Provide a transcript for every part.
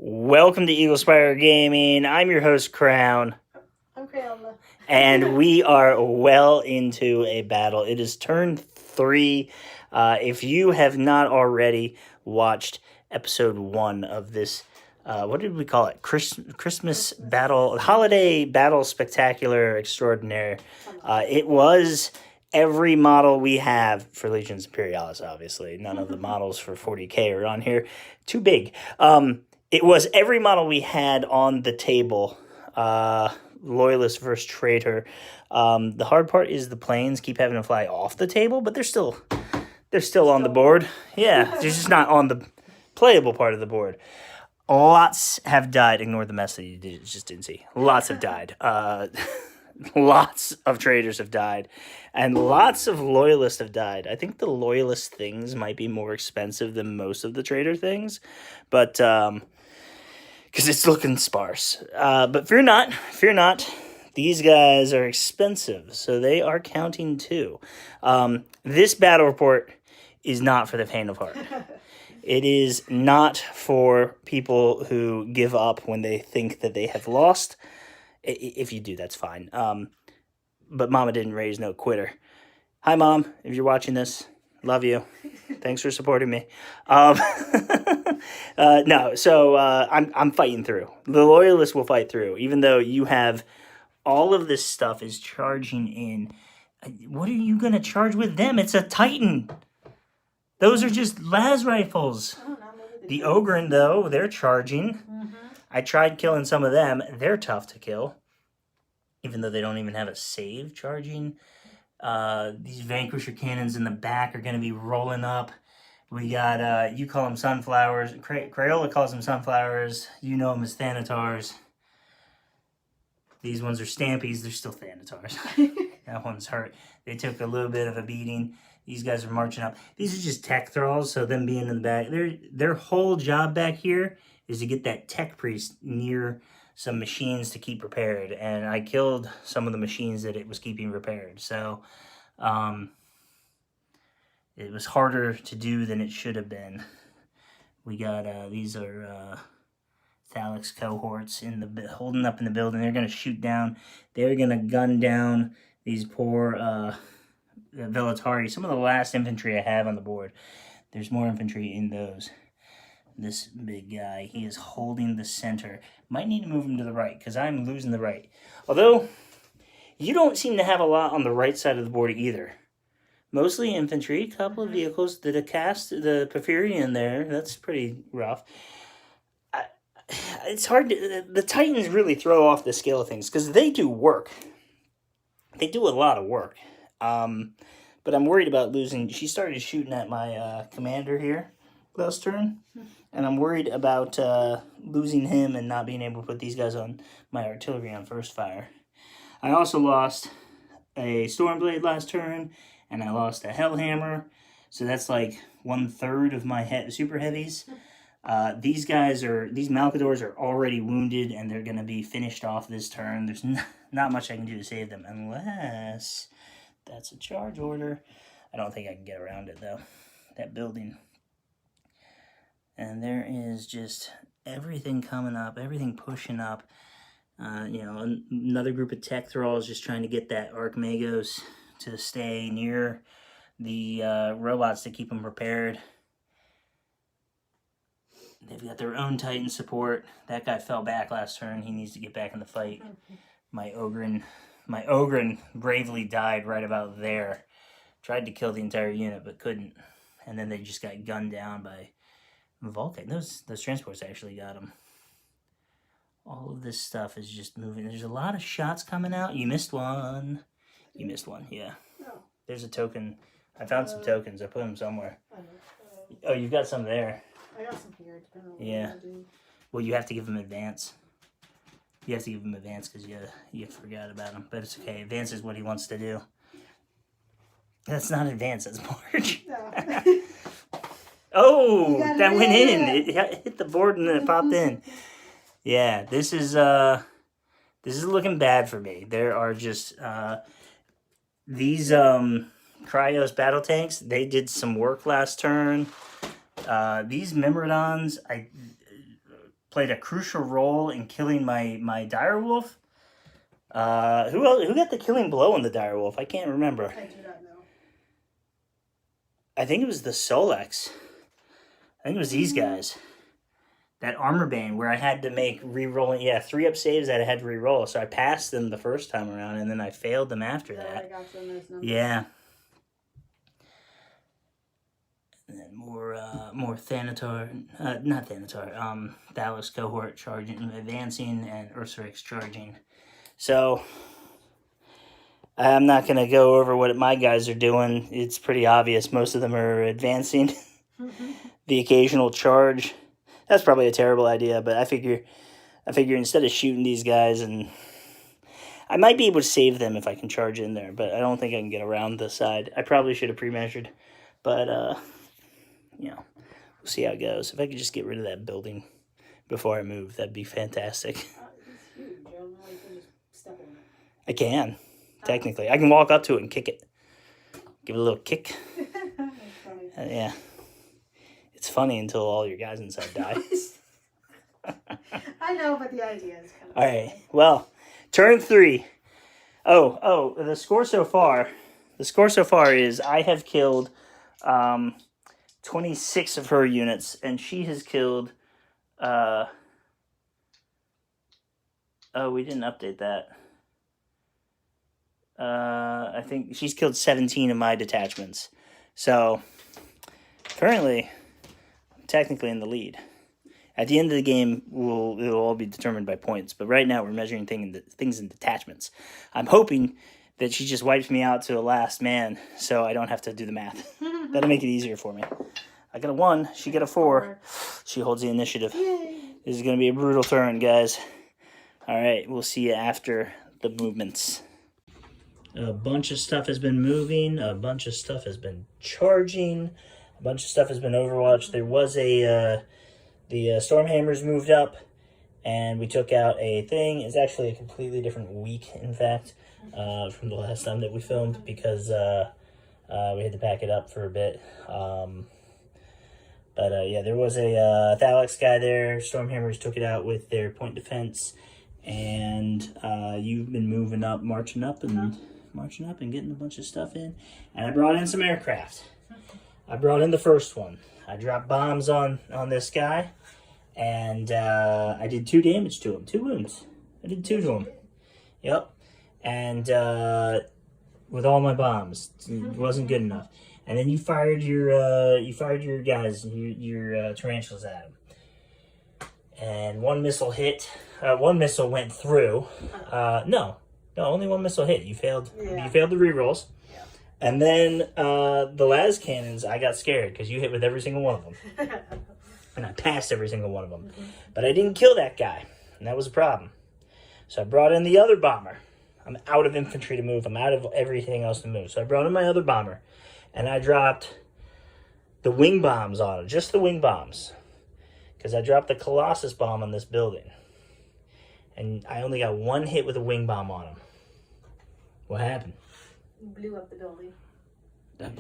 Welcome to Eagle Spire Gaming. I'm your host, Crown. I'm Crayola. And we are well into a battle. It is turn 3. If you have not already watched episode 1 of this, what did we call it? Christmas battle, holiday battle spectacular extraordinaire. It was every model we have for Legions Imperialis, obviously. None of the models for 40k are on here. Too big. It was every model we had on the table. Loyalist versus Traitor. The hard part is the planes keep having to fly off the table, but they're still on the board. Yeah, they're just not on the playable part of the board. Lots have died. Ignore the mess that you just didn't see. Lots have died. Lots of Traitors have died, and lots of Loyalists have died. I think the Loyalist things might be more expensive than most of the Traitor things, but because it's looking sparse. But fear not. These guys are expensive, so they are counting too. This battle report is not for the faint of heart. It is not for people who give up when they think that they have lost. If you do, that's fine. But Mama didn't raise no quitter. Hi, Mom, if you're watching this. Love you. Thanks for supporting me. I'm fighting through. The Loyalists will fight through, even though you have all of this stuff is charging in. What are you going to charge with them? It's a Titan. Those are just las rifles. The Ogren, though, they're charging. Mm-hmm. I tried killing some of them. They're tough to kill, even though they don't even have a save charging. These Vanquisher cannons in the back are going to be rolling up. We got, you call them sunflowers. Crayola calls them sunflowers. You know them as Thanatars. These ones are Stampies. They're still Thanatars. That one's hurt. They took a little bit of a beating. These guys are marching up. These are just tech thralls, so them being in the back. Their whole job back here is to get that tech priest near some machines to keep repaired, and I killed some of the machines that it was keeping repaired. So it was harder to do than it should have been. We got these are Thalix cohorts in the holding up in the building. They're gonna shoot down. They're gonna gun down these poor Velatari. Some of the last infantry I have on the board. There's more infantry in those. This big guy, he is holding the center. Might need to move him to the right, because I'm losing the right. Although, you don't seem to have a lot on the right side of the board either. Mostly infantry, a couple of vehicles. The the Porphyrian there, that's pretty rough. It's hard to... The Titans really throw off the scale of things, because they do work. They do a lot of work. But I'm worried about losing... She started shooting at my commander here last turn. And I'm worried about losing him and not being able to put these guys on my artillery on first fire. I also lost a Stormblade last turn, and I lost a Hellhammer. So that's like 1/3 of my super heavies. These Malcadors are already wounded, and they're going to be finished off this turn. There's not much I can do to save them, unless that's a charge order. I don't think I can get around it, though. That building... And there is just everything coming up, everything pushing up. Another group of tech thralls just trying to get that Archmagos to stay near the robots to keep them prepared. They've got their own Titan support. That guy fell back last turn. He needs to get back in the fight. My Ogren bravely died right about there. Tried to kill the entire unit, but couldn't. And then they just got gunned down by... Vulcan. Those transports actually got them. All of this stuff is just moving. There's a lot of shots coming out. You missed one. You missed one, yeah. No. There's a token. I found some tokens. I put them somewhere. Oh, you've got some there. I got some here. Yeah. Well, you have to give them advance. You have to give them advance because you forgot about them. But it's okay. Advance is what he wants to do. That's not advance. That's March. No. Oh, that went in. It hit the board and then it popped in. Yeah, this is looking bad for me. There are just these Cryos battle tanks. They did some work last turn. These Memorodons, played a crucial role in killing my direwolf. Who got the killing blow on the direwolf? I can't remember. I do not know. I think it was the Solex. I think it was these guys. That armor bane where I had to make re-rolling. Yeah, 3-up saves that I had to re-roll. So I passed them the first time around, and then I failed them after that. I got you on those numbers. Yeah. And then more Thanator, not Thanator, Thalos cohort charging, advancing, and Ursurix charging. So I'm not going to go over what my guys are doing. It's pretty obvious. Most of them are advancing. The occasional charge. That's probably a terrible idea, but I figure instead of shooting these guys, and I might be able to save them if I can charge in there, but I don't think I can get around the side. I probably should have pre-measured, but you know, we'll see how it goes. If I could just get rid of that building before I move, that'd be fantastic. It's huge. I don't know how you can just step in it. I can, technically. I can walk up to it and kick it. Give it a little kick. That's funny. Yeah. It's funny until all your guys inside die. I know, but the idea is kind of All right. Well, turn 3. Oh, the score so far. The score so far is I have killed 26 of her units, and she has killed. Oh, we didn't update that. I think she's killed 17 of my detachments. So currently, I'm technically in the lead. At the end of the game, it'll all be determined by points. But right now, we're measuring things in detachments. I'm hoping that she just wipes me out to a last man, so I don't have to do the math. That'll make it easier for me. I got a 1. She got a 4. She holds the initiative. Yay. This is going to be a brutal turn, guys. All right, we'll see you after the movements. A bunch of stuff has been moving. A bunch of stuff has been charging. A bunch of stuff has been overwatched. There was the Stormhammers moved up, and we took out a thing. It's actually a completely different week, in fact, from the last time that we filmed, because we had to pack it up for a bit. Yeah, there was a Thalax guy there. Stormhammers took it out with their point defense, and you've been moving up, marching up, and getting a bunch of stuff in. And I brought in some aircraft. I brought in the first one. I dropped bombs on this guy, and I did 2 damage to him, 2 wounds. I did 2 to him. Yep, and with all my bombs, it wasn't good enough. And then you fired your guys, your tarantulas at him, and 1 missile hit. 1 missile went through. No, only 1 missile hit. You failed. Yeah. You failed the rerolls. And then the las cannons, I got scared because you hit with every single one of them. And I passed every single one of them. But I didn't kill that guy, and that was a problem. So I brought in the other bomber. I'm out of infantry to move. I'm out of everything else to move. So I brought in my other bomber, and I dropped the wing bombs on it, just the wing bombs. Because I dropped the Colossus bomb on this building. And I only got 1 hit with a wing bomb on him. What happened? Blew up the building.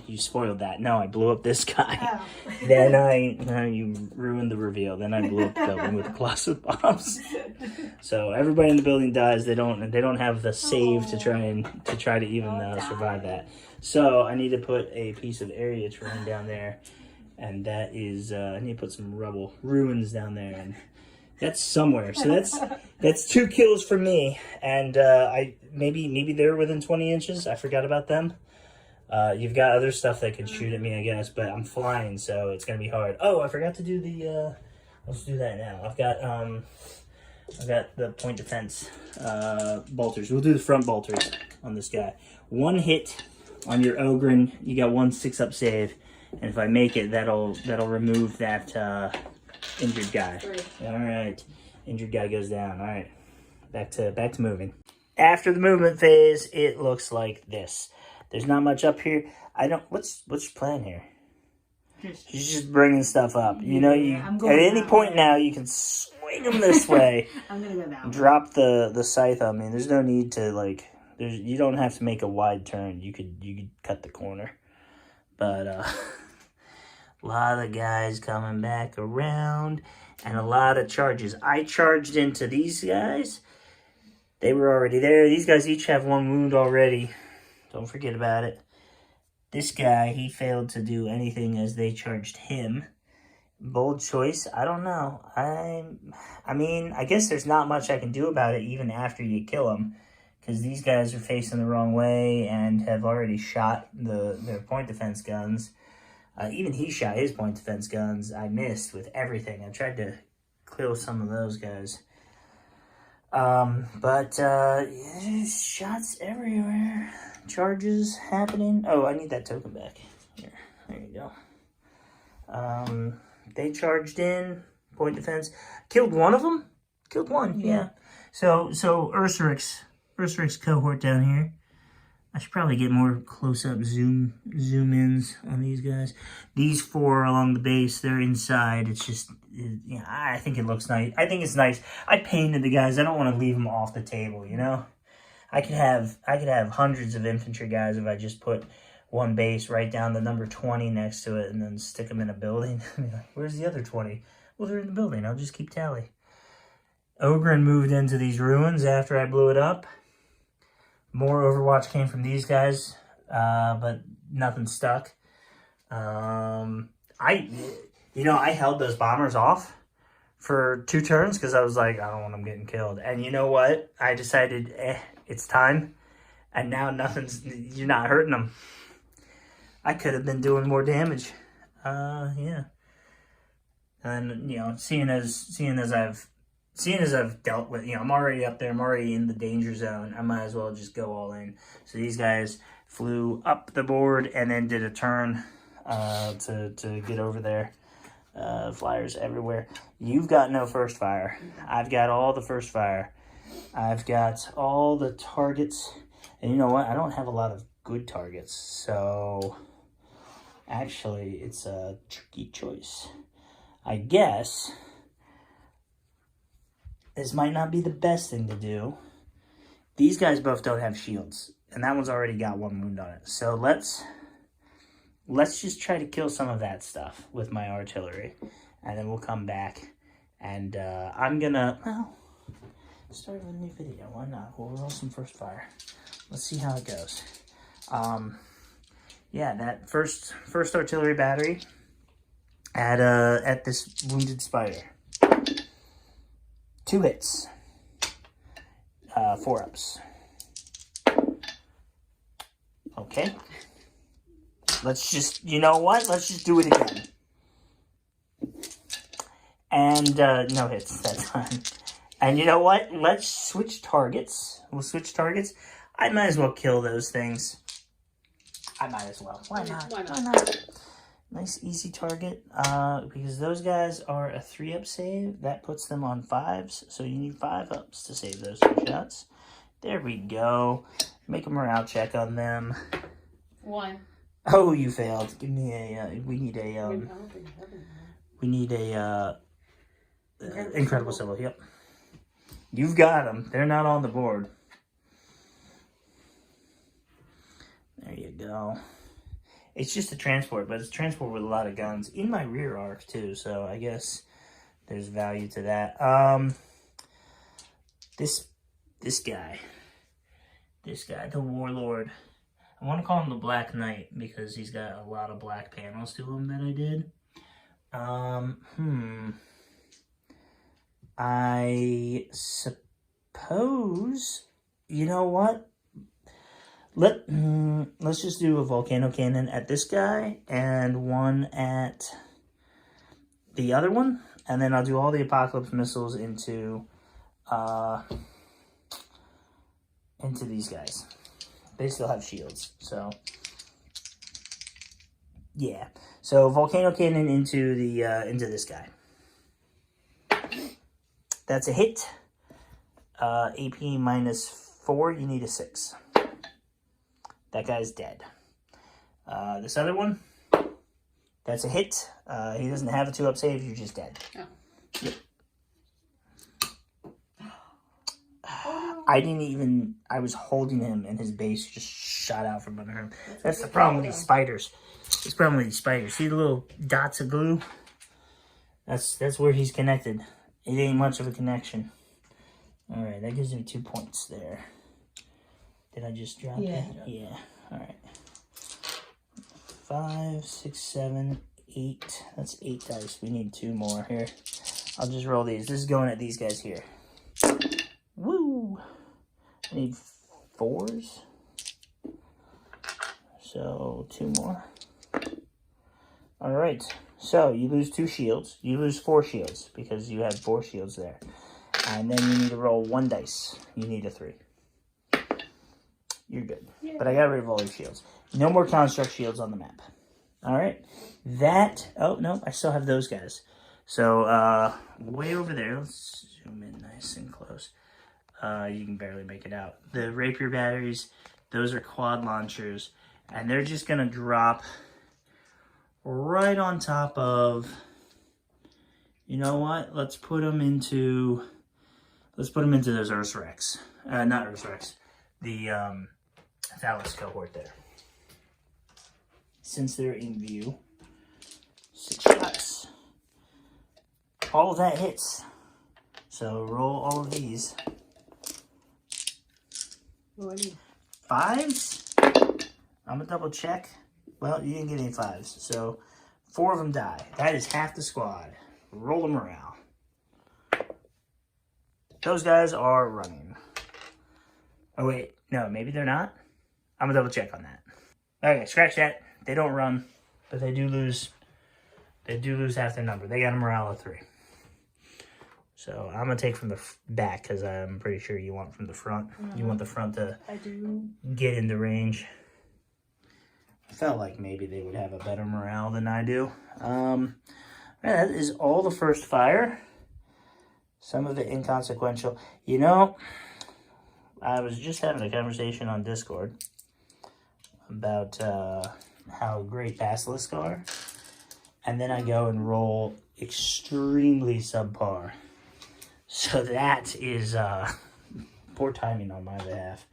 You spoiled that. No, I blew up this guy. Oh. Then you ruined the reveal. Then I blew up the building with Colossus bombs. So everybody in the building dies. They don't have the save to try to even survive that. So I need to put a piece of area terrain down there, and that is I need to put some rubble ruins down there, and that's somewhere. So that's 2 kills for me, and I maybe they're within 20 inches. I forgot about them. You've got other stuff that could shoot at me, I guess, but I'm flying, so it's gonna be hard. Oh, I forgot to do the. Let's do that now. I've got the point defense bolters. We'll do the front bolters on this guy. 1 hit on your Ogren, you got 1 6-up save, and if I make it, that'll remove that injured guy. All right, injured guy goes down. All right, back to moving. After the movement phase, it looks like this. There's not much up here. What's your plan here? She's just bringing stuff up. You know, at any point now, you can swing them this way. I'm gonna go down. Drop the scythe on me. There's no need to you don't have to make a wide turn. You could cut the corner, but a lot of guys coming back around, and a lot of charges. I charged into these guys. They were already there. These guys each have 1 wound already. Don't forget about it. This guy, he failed to do anything as they charged him. Bold choice. I don't know. I mean, I guess there's not much I can do about it even after you kill them. Because these guys are facing the wrong way and have already shot their point defense guns. Even he shot his point defense guns. I missed with everything. I tried to kill some of those guys. But shots everywhere. Charges happening. Oh, I need that token back. Here, there you go. They charged in. Point defense. Killed one of them? Killed one, yeah. So Ursuric's cohort down here. I should probably get more close-up zoom-ins on these guys. These 4 along the base, they're inside. It's just, yeah, I think it looks nice. I think it's nice. I painted the guys. I don't want to leave them off the table, you know? I could have hundreds of infantry guys if I just put one base right down the number 20 next to it and then stick them in a building. Where's the other 20? Well, they're in the building. I'll just keep tally. Ogren moved into these ruins after I blew it up. More Overwatch came from these guys, but nothing stuck. I held those bombers off for 2 turns because I was like, I don't want them getting killed. And you know what? I decided, it's time. And now you're not hurting them. I could have been doing more damage. Yeah. And, seeing as I've dealt with, I'm already up there, I'm already in the danger zone, I might as well just go all in. So these guys flew up the board and then did a turn to get over there. Flyers everywhere. You've got no first fire. I've got all the first fire. I've got all the targets. And you know what? I don't have a lot of good targets. So actually, it's a tricky choice. I guess this might not be the best thing to do. These guys both don't have shields. And that one's already got 1 wound on it. So let's just try to kill some of that stuff with my artillery. And then we'll come back. And I'm going to, start a new video. Why not? We'll roll some first fire. Let's see how it goes. Yeah, that first artillery battery at this wounded spider. 2 hits. 4 ups. Okay. Let's just, you know what? Let's just do it again. And no hits that time. And you know what? Let's switch targets. We'll switch targets. I might as well kill those things. I might as well. Why not? Why not? Nice easy target. Because those guys are a 3-up save. That puts them on 5s. So you need 5 ups to save those 2 shots. There we go. Make a morale check on them. 1. Oh, you failed. Give me a, we need a, incredible symbol, yep. You've got them. They're not on the board. There you go. It's just a transport, but it's a transport with a lot of guns. In my rear arc, too, so I guess there's value to that. This guy, the Warlord. I want to call him the Black Knight because he's got a lot of black panels to him that I did. I suppose, you know what? Let's just do a volcano cannon at this guy and one at the other one, and then I'll do all the apocalypse missiles into these guys. They still have shields, so yeah. So volcano cannon into this guy. That's a hit. AP -4. You need a 6. That guy's dead. This other one. That's a hit. He doesn't have a 2-up save. You're just dead. Oh. Yep. I was holding him and his base just shot out from under him. That's the problem with these spiders. See the little dots of glue? That's where he's connected. It ain't much of a connection. All right, that gives me 2 points there. Did I just drop it? Yeah. All right. 5, 6, 7, 8. That's 8 dice. We need 2 more here. I'll just roll these. This is going at these guys here. Woo! I need 4s. So 2 more. All right. So you lose 2 shields. You lose 4 shields because you had 4 shields there. And then you need to roll 1 dice. You need a 3. You're good. Yeah. But I got rid of all your shields. No more construct shields on the map. All right. That. Oh, no. I still have those guys. So way over there. Let's zoom in nice and close. You can barely make it out. The rapier batteries, those are quad launchers. And they're just going to drop right on top of, you know what? Let's put them into those Ursarex. Not Ursarex. The Loyalist cohort there. Since they're in view, 6 shots. All of that hits. So roll all of these. 5s? I'm gonna double check. Well, you didn't get any 5s, so 4 of them die. That is half the squad. Roll the morale. Those guys are running. Oh wait, no, maybe they're not. I'm gonna double check on that. Okay, scratch that. They don't run, but they do lose. They do lose half their number. They got a morale of 3. So I'm gonna take from the back because I'm pretty sure you want from the front. You want the front to get into range. I felt like maybe they would have a better morale than I do. That is all the first fire. Some of it inconsequential. You know, I was just having a conversation on Discord about how great Basilisk are. And then I go and roll extremely subpar. So that is poor timing on my behalf.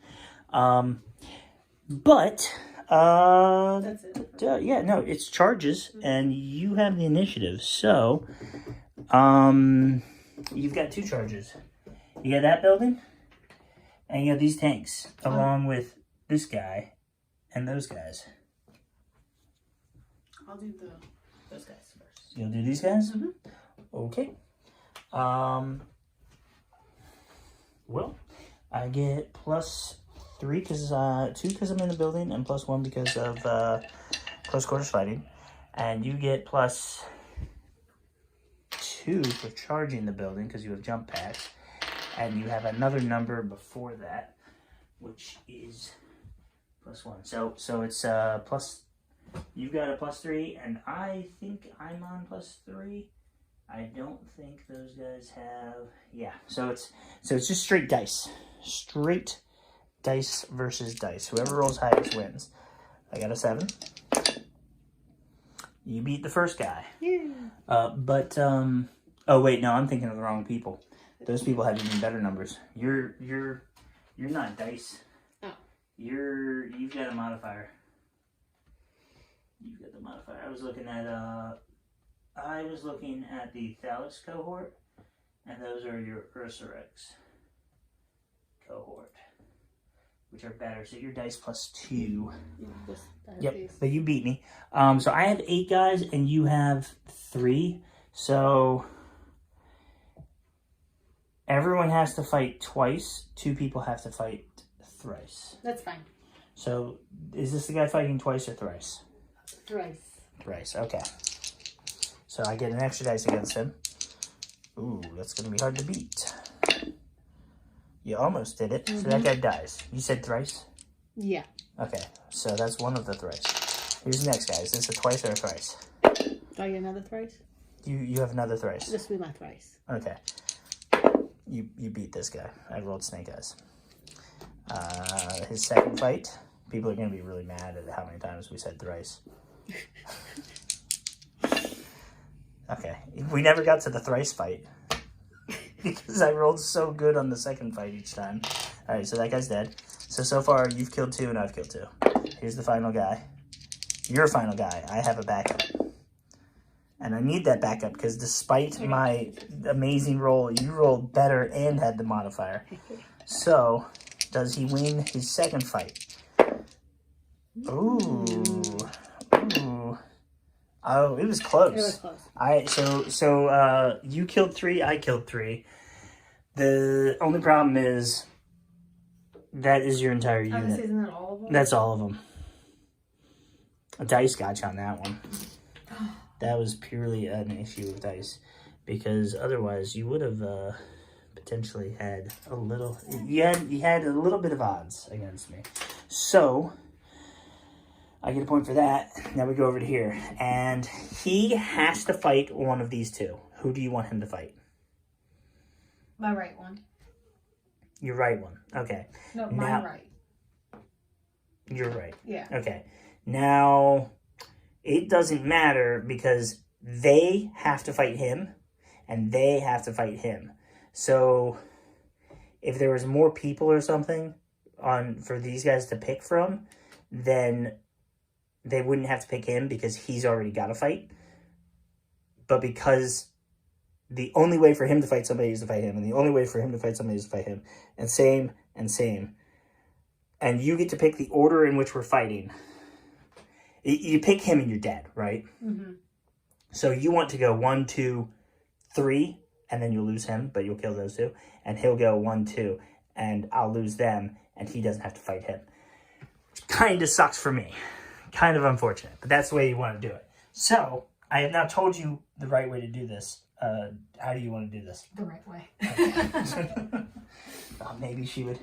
But That's it. yeah, no, it's charges, and you have the initiative. So you've got 2 charges. You got that building, and you got these tanks, along with this guy and those guys. I'll do those guys first. You'll do these guys? Mm-hmm. Okay. Well, I get +3 because 2 because I'm in the building, and +1 because of close quarters fighting, and you get +2 for charging the building because you have jump packs, and you have another number before that, which is +1. So it's plus. You've got a +3, and I think I'm on +3. I don't think those guys have. Yeah, so it's just straight dice. Straight dice versus dice. Whoever rolls highest wins. I got a 7. You beat the first guy. Yeah. Oh wait, no, I'm thinking of the wrong people. Those people have even better numbers. You're not dice. Oh. You've got a modifier. You've got the modifier. I was looking at the Loyalist cohort, and those are your Ursarex cohort, which are better. So your dice +2. Yep, but you beat me. So I have 8 guys, and you have 3. So everyone has to fight twice. 2 people have to fight thrice. That's fine. So is this the guy fighting twice or thrice? Thrice, okay. So I get an extra dice against him. Ooh, that's going to be hard to beat. You almost did it. Mm-hmm. So that guy dies. You said thrice? Yeah. Okay, so that's one of the thrice. Here's the next guy. Is this a twice or a thrice? Do I get another thrice? You have another thrice. This will be my thrice. Okay. You beat this guy. I rolled snake eyes. His second fight, people are going to be really mad at how many times we said thrice. Okay, we never got to the thrice fight because I rolled so good on the second fight each time. All right, so that guy's dead. So far you've killed 2 and I've killed 2. Here's the final guy. Your final guy. I have a backup. And I need that backup because despite my amazing roll, you rolled better and had the modifier. So, does he win his second fight? Ooh. Ooh. Oh, it was close. It was close. So you killed 3, I killed 3. The only problem is that is your entire unit. Isn't that all of them? That's all of them. A dice got you on that one. That was purely an issue with dice, because otherwise you would have potentially had a little. You had a little bit of odds against me. So I get a point for that. Now we go over to here, and he has to fight one of these two. Who do you want him to fight? My right one. Your right one. Okay. No, my right. You're right. Yeah. Okay. Now, it doesn't matter because they have to fight him and they have to fight him. So, if there was more people or something for these guys to pick from, then they wouldn't have to pick him because he's already got a fight. But because the only way for him to fight somebody is to fight him, and the only way for him to fight somebody is to fight him, and same, and you get to pick the order in which we're fighting. You pick him and you're dead, right? Mm-hmm. So you want to go 1, 2, 3, and then you'll lose him, but you'll kill those two. And he'll go 1, 2, and I'll lose them, and he doesn't have to fight him. Kind of sucks for me. Kind of unfortunate, but that's the way you want to do it. So, I have now told you the right way to do this. How do you want to do this? The right way. Thought maybe she would.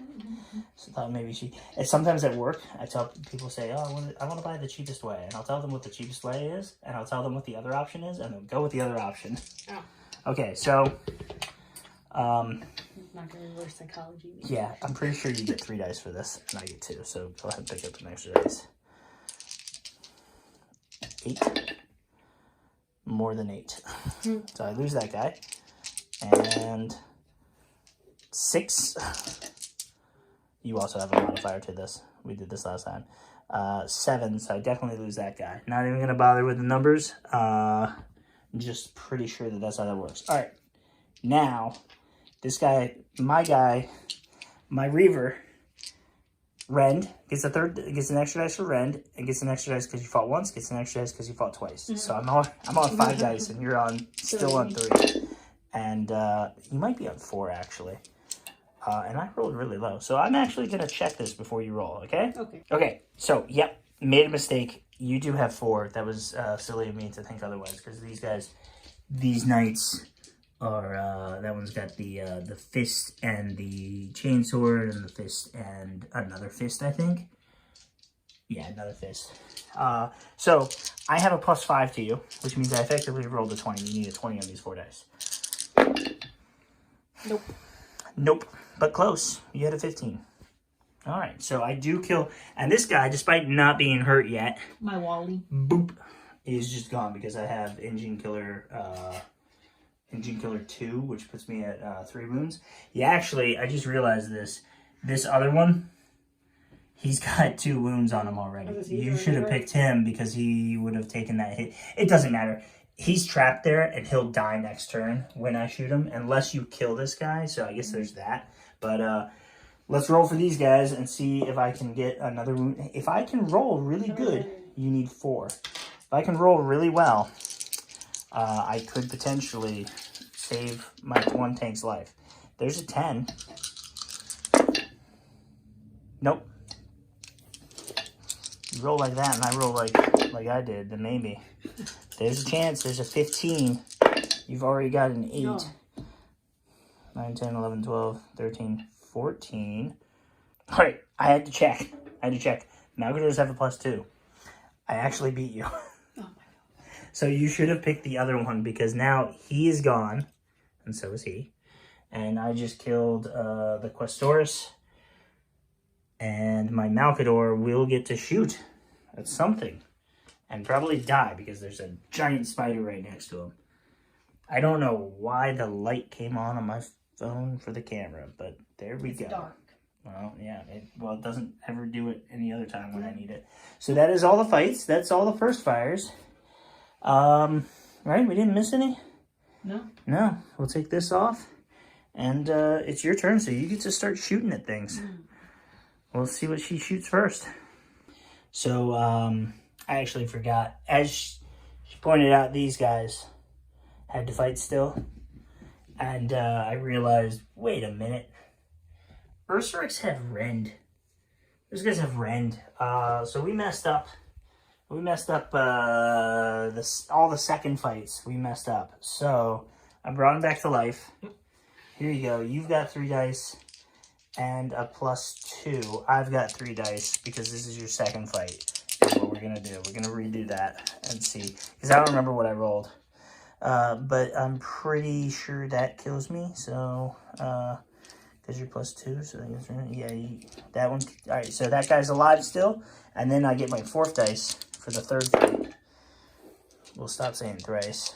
And sometimes at work, I tell people, say, oh, I want to buy the cheapest way. And I'll tell them what the cheapest way is, and I'll tell them what the other option is, and they'll go with the other option. Oh. Okay, so... It's not going to reverse psychology. Yeah, I'm pretty sure you get 3 dice for this, and I get 2, so go ahead and pick up an extra dice. 8. More than 8. So I lose that guy. And 6. You also have a modifier to this. We did this last time. 7, so I definitely lose that guy. Not even going to bother with the numbers. Just pretty sure that that's how that works. All right. Now, this guy, my Reaver, Rend, gets an extra dice for Rend, and gets an extra dice because you fought once, gets an extra dice because you fought twice. Mm-hmm. So I'm on 5 dice, and you're still on 3. And you might be on 4, actually. And I rolled really low. So I'm actually going to check this before you roll, okay? Okay, so, yep, made a mistake. You do have 4. That was silly of me to think otherwise, because these knights are, that one's got the fist and the chainsword, and the fist and another fist, I think. Yeah, another fist. So, I have a +5 to you, which means I effectively rolled a 20. You need a 20 on these 4 dice. Nope. But close. You had a 15. Alright, so I do kill... And this guy, despite not being hurt yet... My Wally. Boop. Is just gone because I have Engine Killer 2, which puts me at 3 wounds. Yeah, actually, I just realized this. This other one, he's got 2 wounds on him already. You should have picked him because he would have taken that hit. It doesn't matter. He's trapped there, and he'll die next turn when I shoot him, unless you kill this guy, so I guess there's that. But let's roll for these guys and see if I can get another wound. If I can roll really good, you need 4. If I can roll really well, I could potentially save my one tank's life. There's a 10. Nope. You roll like that, and I roll like I did, then maybe. There's a chance. There's a 15. You've already got an 8. No. 9, 10, 11, 12, 13, 14. All right, I had to check. Malgadors have a +2. I actually beat you. Oh my God. So you should have picked the other one because now he is gone, and so is he. And I just killed the Questoris, and my Malcador will get to shoot at something and probably die because there's a giant spider right next to him. I don't know why the light came on my phone for the camera, but there we go. Dark. Well, yeah. It doesn't ever do it any other time when I need it. So that is all the fights. That's all the first fires. Right? We didn't miss any? No. No. We'll take this off. And it's your turn, so you get to start shooting at things. We'll see what she shoots first. So, I actually forgot. As she pointed out, these guys had to fight still. And I realized, wait a minute. Ursurics have Rend. Those guys have Rend. So we messed up. We messed up all the second fights. We messed up. So I brought him back to life. Here you go. You've got 3 dice and a +2. I've got 3 dice because this is your second fight. Is what we're going to do. We're going to redo that and see. Because I don't remember what I rolled. But I'm pretty sure that kills me. So, because you're +2. So, yeah, that one. All right, so that guy's alive still. And then I get my 4th dice for the 3rd fight. We'll stop saying thrice.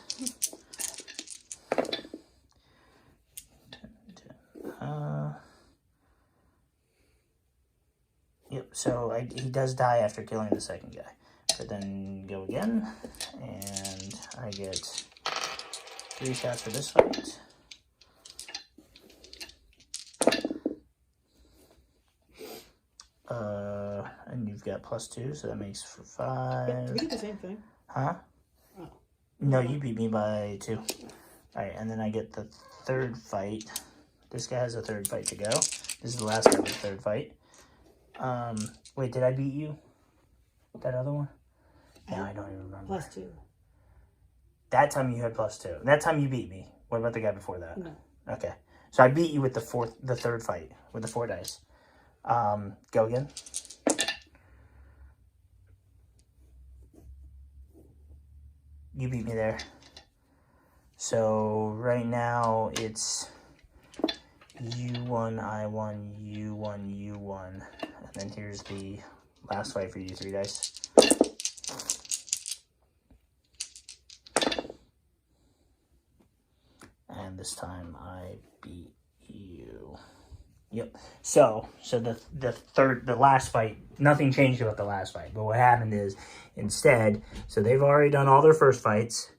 Yep, so he does die after killing the second guy. But then go again, and I get 3 shots for this fight. And you've got +2, so that makes for 5. We did the same thing. Huh? Oh. No, you beat me by 2. Alright, and then I get the 3rd fight. This guy has a 3rd fight to go. This is the last guy with the 3rd fight. Wait, did I beat you? That other one? No, I don't even remember. +2. That time you had +2. That time you beat me. What about the guy before that? No. Okay. So I beat you with the 3rd fight with the 4 dice. Go again. You beat me there. So right now it's you won, I won, you won, you won. And then here's the last fight for you, 3 dice. And this time I beat you. Yep. So the last fight, nothing changed about the last fight. But what happened is, instead, so they've already done all their first fights,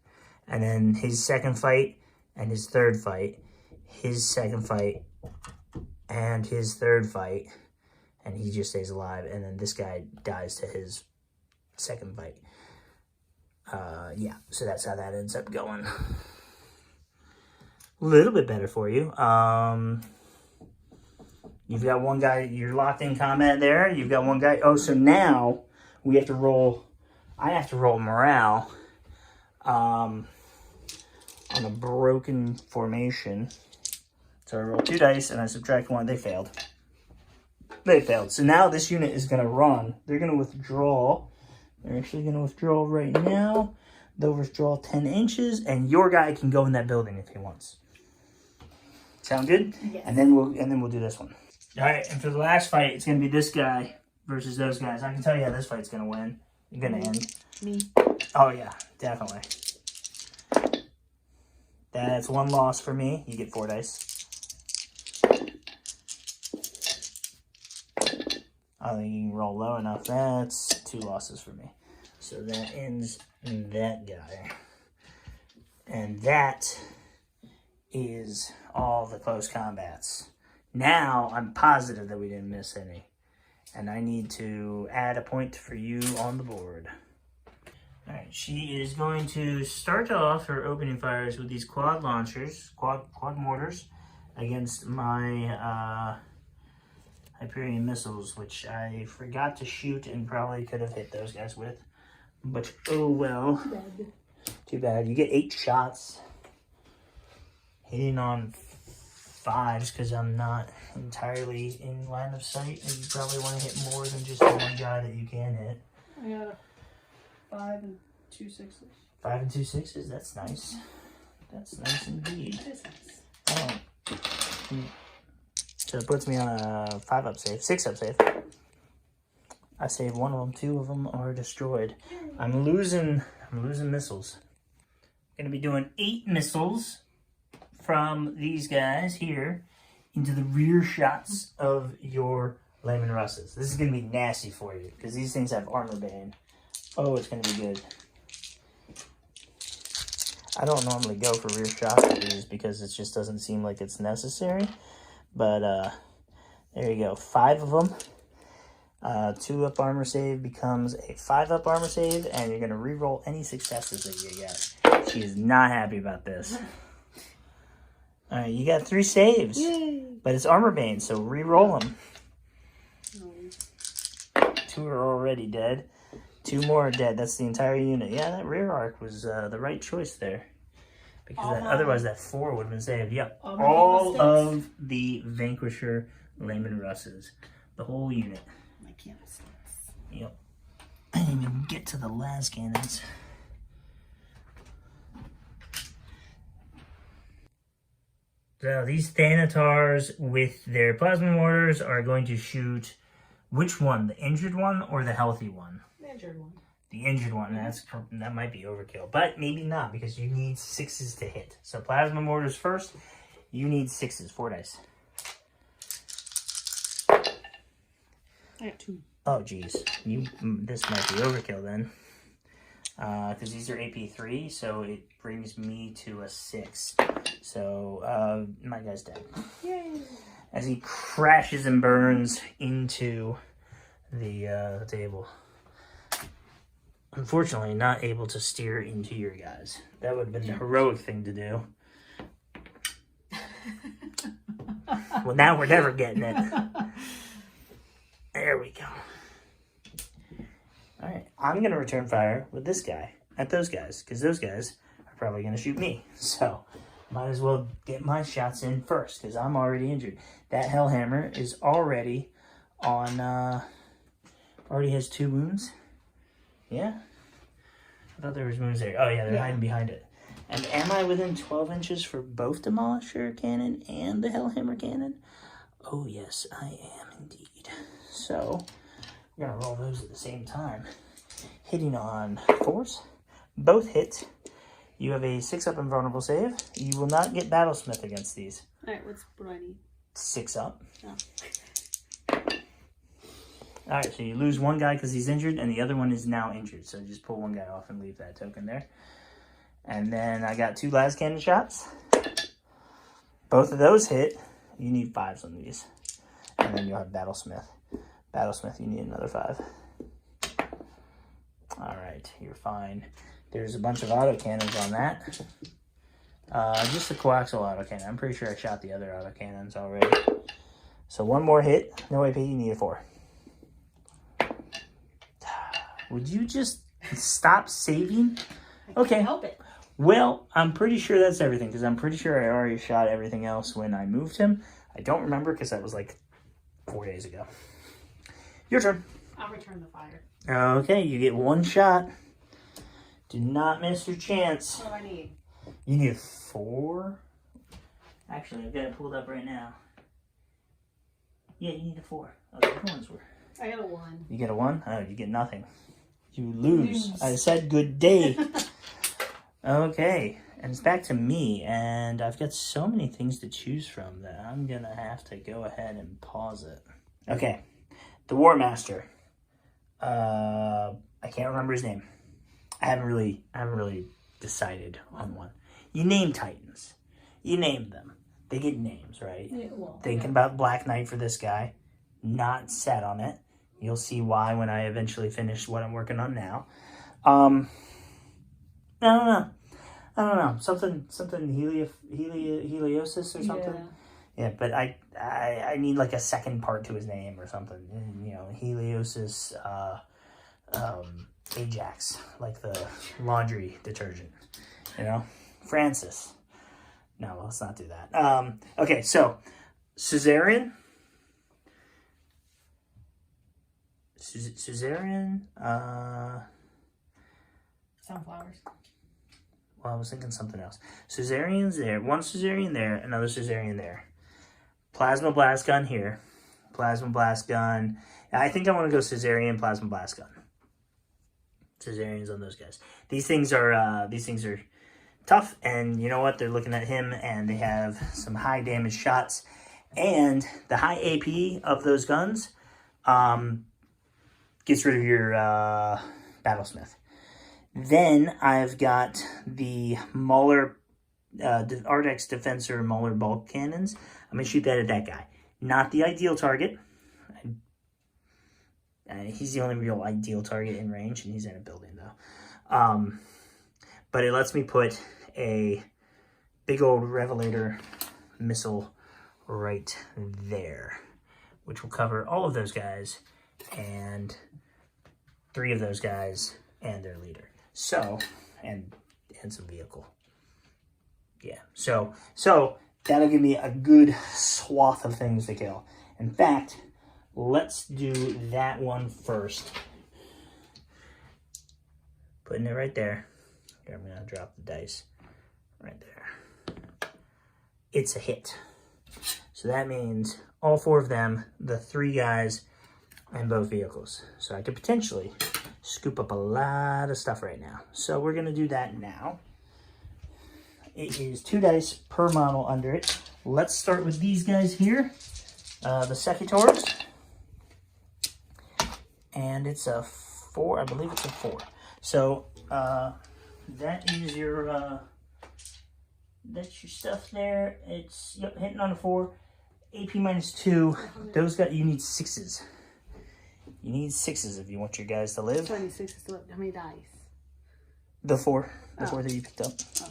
and then his second fight and his 3rd fight, his second fight and his 3rd fight, and he just stays alive, and then this guy dies to his 2nd fight. Yeah, so that's how that ends up going. A little bit better for you. You've got one guy, you're locked in combat there. You've got one guy. Oh, so now we have to roll, I have to roll morale on a broken formation. So I roll 2 dice and I subtract 1. They failed. They failed. So now this unit is going to run. They're going to withdraw. They're actually going to withdraw right now. They'll withdraw 10 inches, and your guy can go in that building if he wants. Sound good? Yes. And then we'll do this one. All right, and for the last fight, it's going to be this guy versus those guys. I can tell you how this fight's going to win. You're going to end. Me. Oh, yeah, definitely. That's 1 loss for me. You get 4 dice. I think you can roll low enough. That's 2 losses for me. So that ends that guy. And that is all the close combats. Now, I'm positive that we didn't miss any. And I need to add a point for you on the board. Alright, she is going to start off her opening fires with these quad launchers, quad mortars, against my Imperial missiles, which I forgot to shoot and probably could have hit those guys with. But, oh well. Too bad. Too bad. You get 8 shots. Hitting on 5s because I'm not entirely in line of sight. And you probably want to hit more than just the one guy that you can hit. I got a 5 and 2 6s. 5 and 2 6s? That's nice. That's nice indeed. That is nice. Oh. So it puts me on a 5-up save. 6-up save. I saved 1 of them. 2 of them are destroyed. I'm losing missiles. I'm going to be doing 8 missiles from these guys here into the rear shots of your Layman Russes. This is going to be nasty for you because these things have armor bane. Oh, it's going to be good. I don't normally go for rear shots with these because it just doesn't seem like it's necessary. But there you go. 5 of them. 2-up armor save becomes a 5-up armor save, and you're going to reroll any successes that you get. She is not happy about this. All right, you got 3 saves. Yay! But it's armor bane, so reroll them. 2 are already dead. 2 more are dead. That's the entire unit. Yeah, that rear arc was the right choice there. Because otherwise that 4 would have been saved. Yep. All of the Vanquisher Layman Russes. The whole unit. My candlesticks. Yep. I didn't even get to the las cannons. So these Thanatars with their plasma mortars are going to shoot which one? The injured one or the healthy one? The injured one. The injured one. That might be overkill, but maybe not because you need 6s to hit. So plasma mortars first. You need 6s. 4 dice. I got 2. Oh geez, this might be overkill then. Because these are AP 3, so it brings me to a 6. So my guy's dead. Yay! As he crashes and burns into the table. Unfortunately, not able to steer into your guys. That would have been the heroic thing to do. Well, now we're never getting it. There we go. Alright, I'm going to return fire with this guy at those guys, because those guys are probably going to shoot me. So, might as well get my shots in first, because I'm already injured. That Hellhammer is already on, already has 2 wounds. Yeah? I thought there was wounds there. Oh yeah, they're hiding behind it. And am I within 12 inches for both Demolisher Cannon and the Hellhammer Cannon? Oh yes, I am indeed. So, we're going to roll those at the same time. Hitting on 4s. Both hit. You have a 6-up invulnerable save. You will not get Battlesmith against these. Alright, what do I need? 6-up. Oh. Alright, so you lose one guy because he's injured, and the other one is now injured. So just pull one guy off and leave that token there. And then I got 2 las cannon shots. Both of those hit. You need 5s on these. And then you'll have Battlesmith. Battlesmith, you need another 5. Alright, you're fine. There's a bunch of autocannons on that. Just the coaxial autocannon. I'm pretty sure I shot the other autocannons already. So 1 more hit. No AP, you need a 4. Would you just stop saving? I can't help it. Well, I'm pretty sure that's everything, because I'm pretty sure I already shot everything else when I moved him. I don't remember, because that was like 4 days ago. Your turn. I'll return the fire. Okay, you get 1 shot. Do not miss your chance. What do I need? You need a 4? Actually, I've got it pulled up right now. Yeah, you need a 4. Oh, the other ones were. I got a 1. You get a 1? Oh, you get nothing. You lose. I said good day. Okay, and it's back to me, and I've got so many things to choose from that I'm going to have to go ahead and pause it. Okay, the War Master. I can't remember his name. I haven't really decided on one. You name Titans. You name them. They get names, right? Yeah, well, Thinking about Black Knight for this guy. Not set on it. You'll see why when I eventually finish what I'm working on now. I don't know. Something heliosis or something. Yeah, but I need like a second part to his name or something. You know, heliosis Ajax, like the laundry detergent. You know, Francis. No, let's not do that. Okay, so Suzerain. Suzerain. Sunflowers. Well, I was thinking something else. Suzerain's there. 1 Suzerain there. Another Suzerain there. Plasma Blast Gun here. Plasma Blast Gun. I think I want to go Suzerain Plasma Blast Gun. Suzerain's on those guys. These things are tough, and you know what? They're looking at him, and they have some high damage shots, and the high AP of those guns gets rid of your Battlesmith. Then I've got the Mauler, Ardex Defensor Mauler bulk cannons. I'm going to shoot that at that guy. Not the ideal target. He's the only real ideal target in range, and he's in a building, though. But it lets me put a big old Revelator missile right there, which will cover all of those guys and 3 of those guys and their leader. So, and some vehicle. Yeah, so that'll give me a good swath of things to kill. In fact, let's do that one first. Putting it right there. Here, I'm gonna drop the dice right there. It's a hit. So that means all 4 of them, the 3 guys, and both vehicles. So I could potentially scoop up a lot of stuff right now. So we're gonna do that now. It is 2 dice per model under it. Let's start with these guys here. The Traitors. And it's a 4, I believe it's a 4. So that is your that's your stuff there. It's hitting on a 4. AP -2. Those guys, you need 6s. You need 6s if you want your guys to live. 26 is left. How many dice? The 4. The 4 that you picked up. Oh.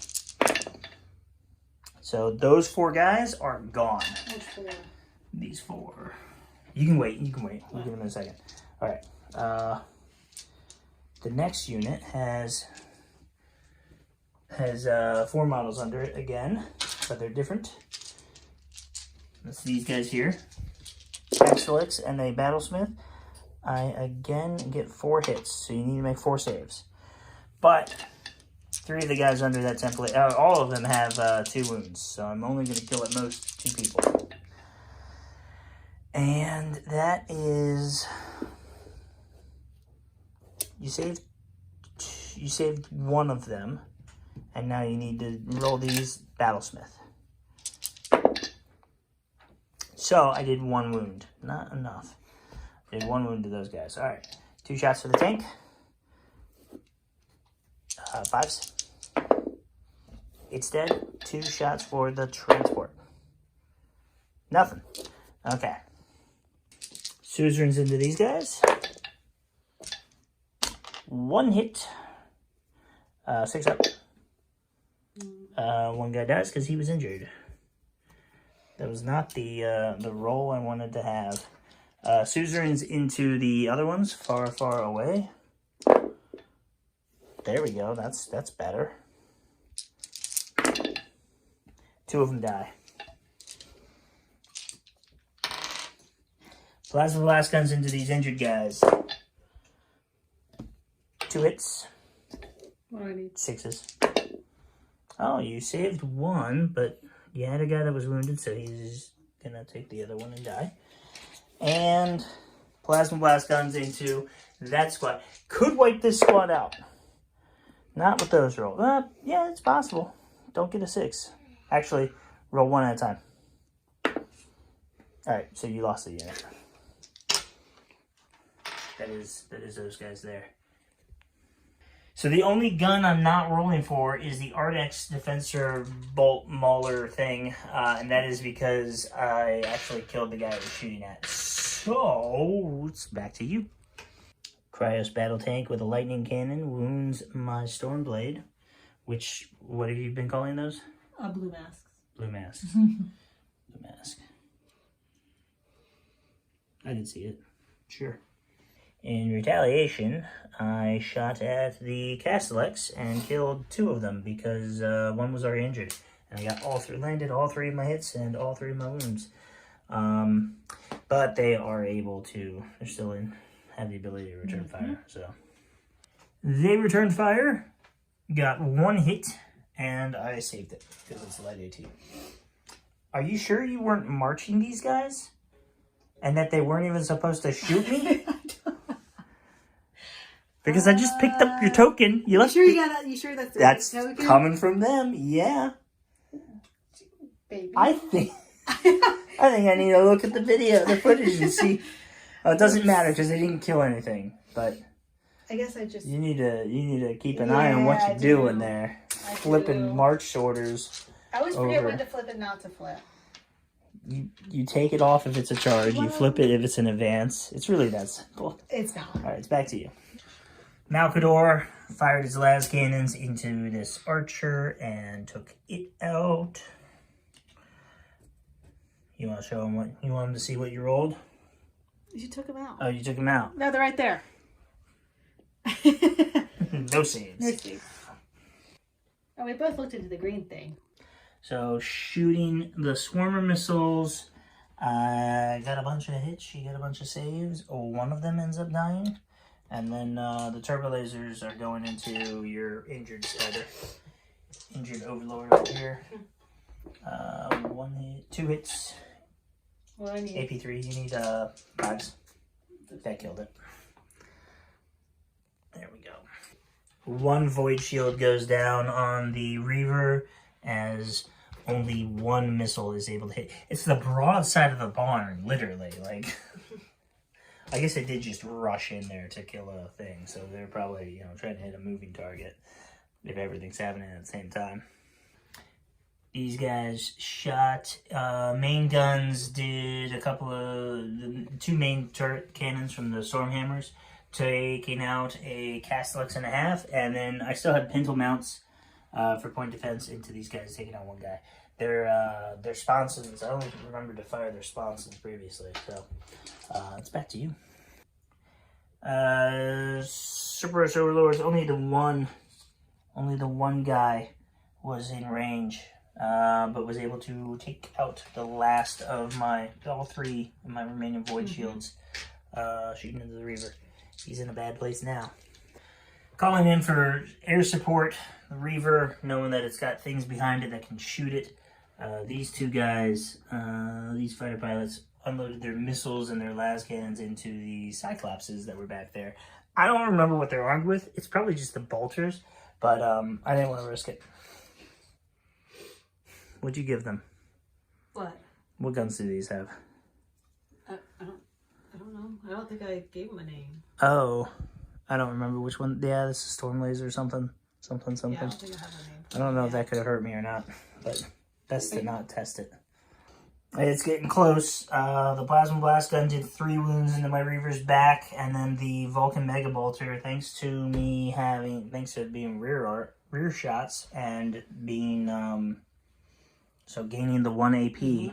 So those 4 guys are gone. Which 4? These 4. You can wait. You can wait. We'll give them in a second. All right. The next unit has 4 models under it again, but they're different. That's these guys here. Axelix and a Battlesmith. I again get 4 hits, so you need to make 4 saves. But 3 of the guys under that template, all of them have 2 wounds, so I'm only going to kill at most 2 people. And that is... You saved 1 of them, and now you need to roll these Battlesmith. So I did 1 wound, not enough. I did 1 wound to those guys. All right, 2 shots for the tank. 5s. It's dead. 2 shots for the transport. Nothing. Okay. Suzerains into these guys. 1 hit. 6 up. 1 guy dies because he was injured. That was not the roll I wanted to have. Suzerains into the other ones, far, far away. There we go. That's better. 2 of them die. Plasma blast guns into these injured guys. 2 hits. What do I need? 6s. Oh, you saved 1, but you had a guy that was wounded, so he's gonna take the other one and die. And plasma blast guns into that squad. Could wipe this squad out. Not with those rolls. Yeah, it's possible. Don't get a 6. Actually, roll 1 at a time. Alright, so you lost the unit. That is those guys there. So the only gun I'm not rolling for is the Ardex Defensor Bolt Mauler thing, and that is because I actually killed the guy I was shooting at. So, it's back to you. Cryos Battle Tank with a lightning cannon wounds my Stormblade, which, what have you been calling those? Blue masks. Blue masks. Blue mask. I didn't see it. Sure. In retaliation, I shot at the Castellex and killed 2 of them because 1 was already injured. And I got landed all 3 of my hits and all 3 of my wounds. But they are able to, they're still have the ability to return fire, so. They returned fire, got 1 hit, and I saved it because it's light AT. Are you sure you weren't marching these guys? And that they weren't even supposed to shoot me? Because I just picked up your token. You left. You sure that's coming from them? Yeah. Baby. I think I need to look at the footage, and see. It doesn't matter because they didn't kill anything. But I guess I just... You need to keep an eye on what you're doing there. Flipping march orders. I always forget when to flip and not to flip. You take it off if it's a charge. You flip it if it's an advance. It's really that simple. It's not. All right, it's back to you. Malcador fired his las cannons into this archer and took it out. You want to show him what you want him to see what you rolled? You took him out. Oh, you took him out. No, they're right there. No saves. No saves. Oh, we both looked into the green thing. So shooting the swarmer missiles, I got a bunch of hits. She got a bunch of saves. One of them ends up dying. And then the turbo lasers are going into your injured spider. Injured overlord right here. 1 hit, 2 hits. What do I need? AP3, you need 5s. That killed it. There we go. 1 void shield goes down on the Reaver as only 1 missile is able to hit. It's the broad side of the barn, literally. Like, I guess it did just rush in there to kill a thing, so they're probably, trying to hit a moving target if everything's happening at the same time. These guys shot, main guns did a couple of, 2 main turret cannons from the Stormhammers, taking out a Castellix and a half, and then I still had pintle mounts for point defense into these guys, taking out 1 guy. Their sponsons, I only remember to fire their sponsons previously, so it's back to you. Cerberus Overlords, only the one guy was in range. But was able to take out the last of all 3 of my remaining void shields, shooting into the Reaver. He's in a bad place now. Calling in for air support, the Reaver, knowing that it's got things behind it that can shoot it. These 2 guys, these fighter pilots, unloaded their missiles and their las cannons into the Cyclopses that were back there. I don't remember what they're armed with. It's probably just the bolters, but I didn't want to risk it. What'd you give them? What? What guns do these have? I don't know. I don't think I gave them a name. Oh, I don't remember which one. Yeah, this is Storm Laser or something. Something. Yeah, I don't think I have a name. I don't know if that could have hurt me or not, but best to not test it. It's getting close. The Plasma Blast gun did 3 wounds into my Reaver's back, and then the Vulcan Mega Bolter, thanks to it being rear shots and being so gaining the 1 AP,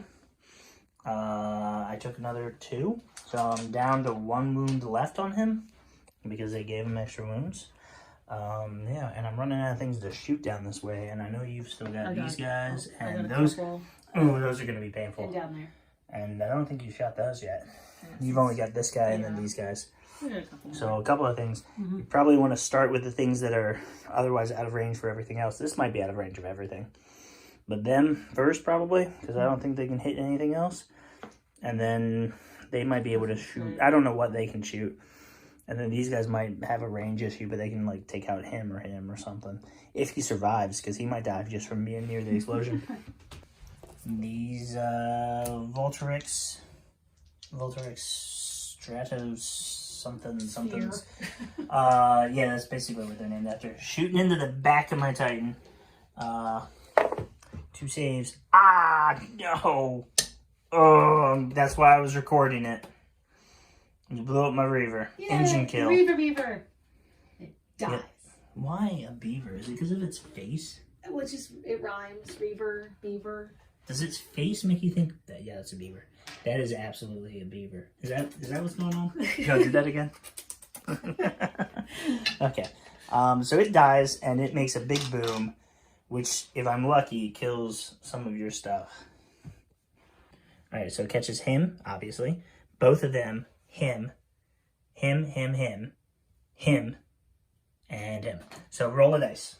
I took another 2. So I'm down to 1 wound left on him because they gave him extra wounds. Yeah, and I'm running out of things to shoot down this way. And I know you've still got these guys. And those, those are going to be painful. And down there. And I don't think you shot those yet. You've only got this guy and then these guys. So a couple of things. You probably want to start with the things that are otherwise out of range for everything else. This might be out of range of everything. But them first, probably, because I don't think they can hit anything else. And then they might be able to shoot. I don't know what they can shoot. And then these guys might have a range issue, but they can, like, take out him or something. If he survives, because he might die just from being near the explosion. These Voltrix Stratos somethings. Yeah, that's basically what they're named after. Shooting into the back of my Titan. 2 saves. Ah, no. Oh, that's why I was recording it. You blew up my Reaver. Yeah, engine kill. Reaver. It dies. Yep. Why a beaver? Is it because of its face? Well, it rhymes. Reaver, beaver. Does its face make you think that? Yeah, that's a beaver. That is absolutely a beaver. Is that what's going on? No, do that again. Okay. So it dies and it makes a big boom, which, if I'm lucky, kills some of your stuff. All right, so it catches him, obviously. Both of them, him, and him. So roll a dice.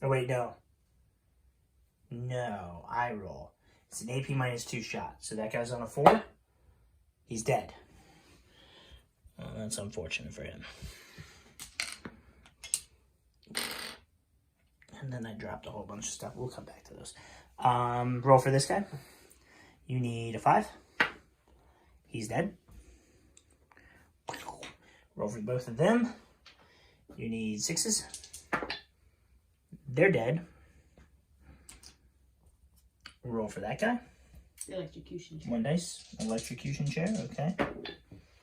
Oh, wait, no. No, I roll. It's an AP minus 2 shot. So that guy's on a 4. He's dead. Well, that's unfortunate for him. And then I dropped a whole bunch of stuff. We'll come back to those. Roll for this guy. You need a 5. He's dead. Roll for both of them. You need 6s. They're dead. Roll for that guy. Electrocution chair. 1 dice. Electrocution chair, okay.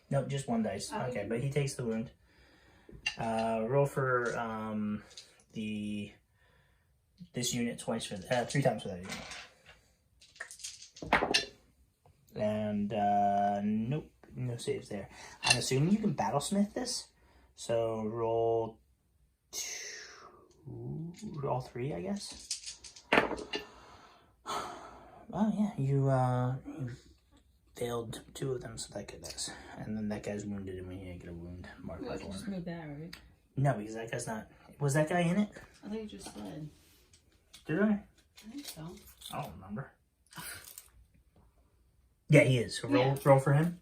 No, just 1 dice. Okay, but he takes the wound. Roll for this unit twice for 3 times for that unit. And nope, no saves there. I'm assuming you can battlesmith this. So roll all 3, I guess. Oh yeah, you failed 2 of them, so that guy does. And then that guy's wounded, and we need to get a wound marker for him. Just move that, right? No, because that guy's not. Was that guy in it? I think you just said. Did I? I think so. I don't remember. Yeah, he is. So roll for him.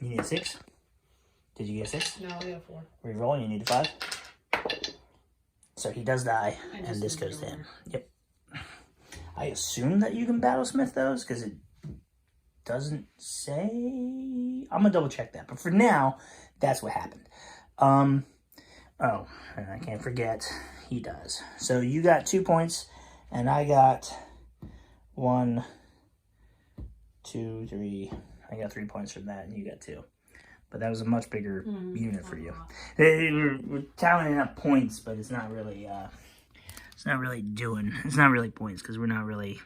You need a 6. Did you get a 6? No, we have 4. Reroll, you need a 5. So he does die, and this goes to him. Yep. I assume that you can battlesmith those, because it doesn't say. I'm gonna double check that, but for now, that's what happened. Oh, and I can't forget, he does. So you got 2 points, and I got 1, 2, 3. I got 3 points from that, and you got 2. But that was a much bigger unit for you. We're tallying up points, but it's not really. It's not really points because we're not really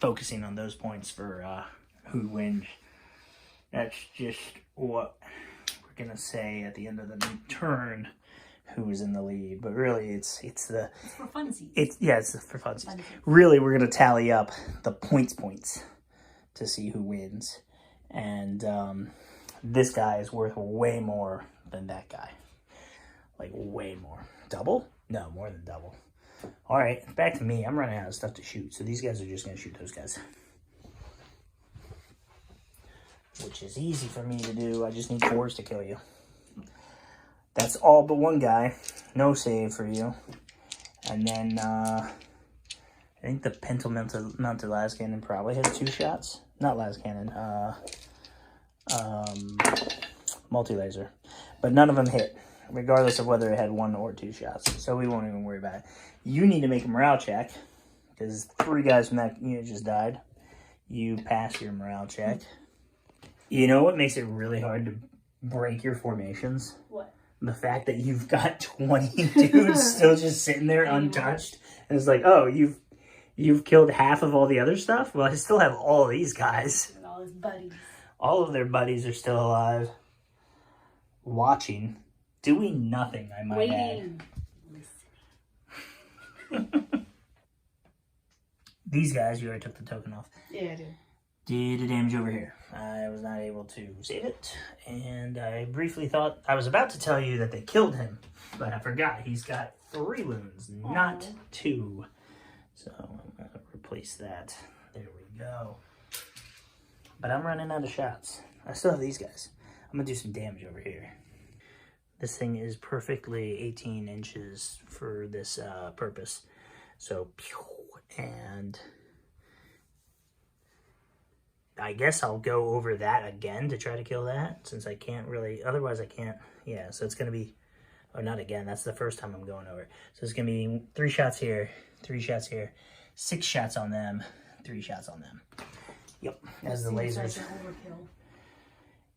focusing on those points for who wins. That's just what we're gonna say at the end of the turn, who is in the lead. But really, it's for funsies. It's for funsies. Really, we're gonna tally up the points to see who wins, and this guy is worth way more than that guy. Like, way more. Double? No, more than double. All right, back to me. I'm running out of stuff to shoot, so these guys are just going to shoot those guys. Which is easy for me to do. I just need 4s to kill you. That's all but 1 guy. No save for you. And then, I think the Pental-mounted las cannon probably has 2 shots. Not las cannon. Multi-laser. But none of them hit, regardless of whether it had 1 or 2 shots. So we won't even worry about it. You need to make a morale check, because 3 guys from that unit just died. You pass your morale check. You know what makes it really hard to break your formations? What? The fact that you've got 20 dudes still just sitting there untouched. And it's like, oh, you've killed half of all the other stuff? Well, I still have all of these guys. And all his buddies. All of their buddies are still alive. Watching. Doing nothing, I might add. These guys, you already took the token off. Yeah, I did. Did the damage over here. I was not able to save it. And I briefly thought, I was about to tell you that they killed him. But I forgot, he's got 3 wounds, not 2. So I'm going to replace that. There we go. But I'm running out of shots. I still have these guys. I'm going to do some damage over here. This thing is perfectly 18 inches for this purpose. So, and I guess I'll go over that again to try to kill that, since I can't really, otherwise I can't. Yeah, so it's going to be, oh, not again. That's the first time I'm going over. So it's going to be 3 shots here, 3 shots here, 6 shots on them, 3 shots on them. Yep, as the lasers.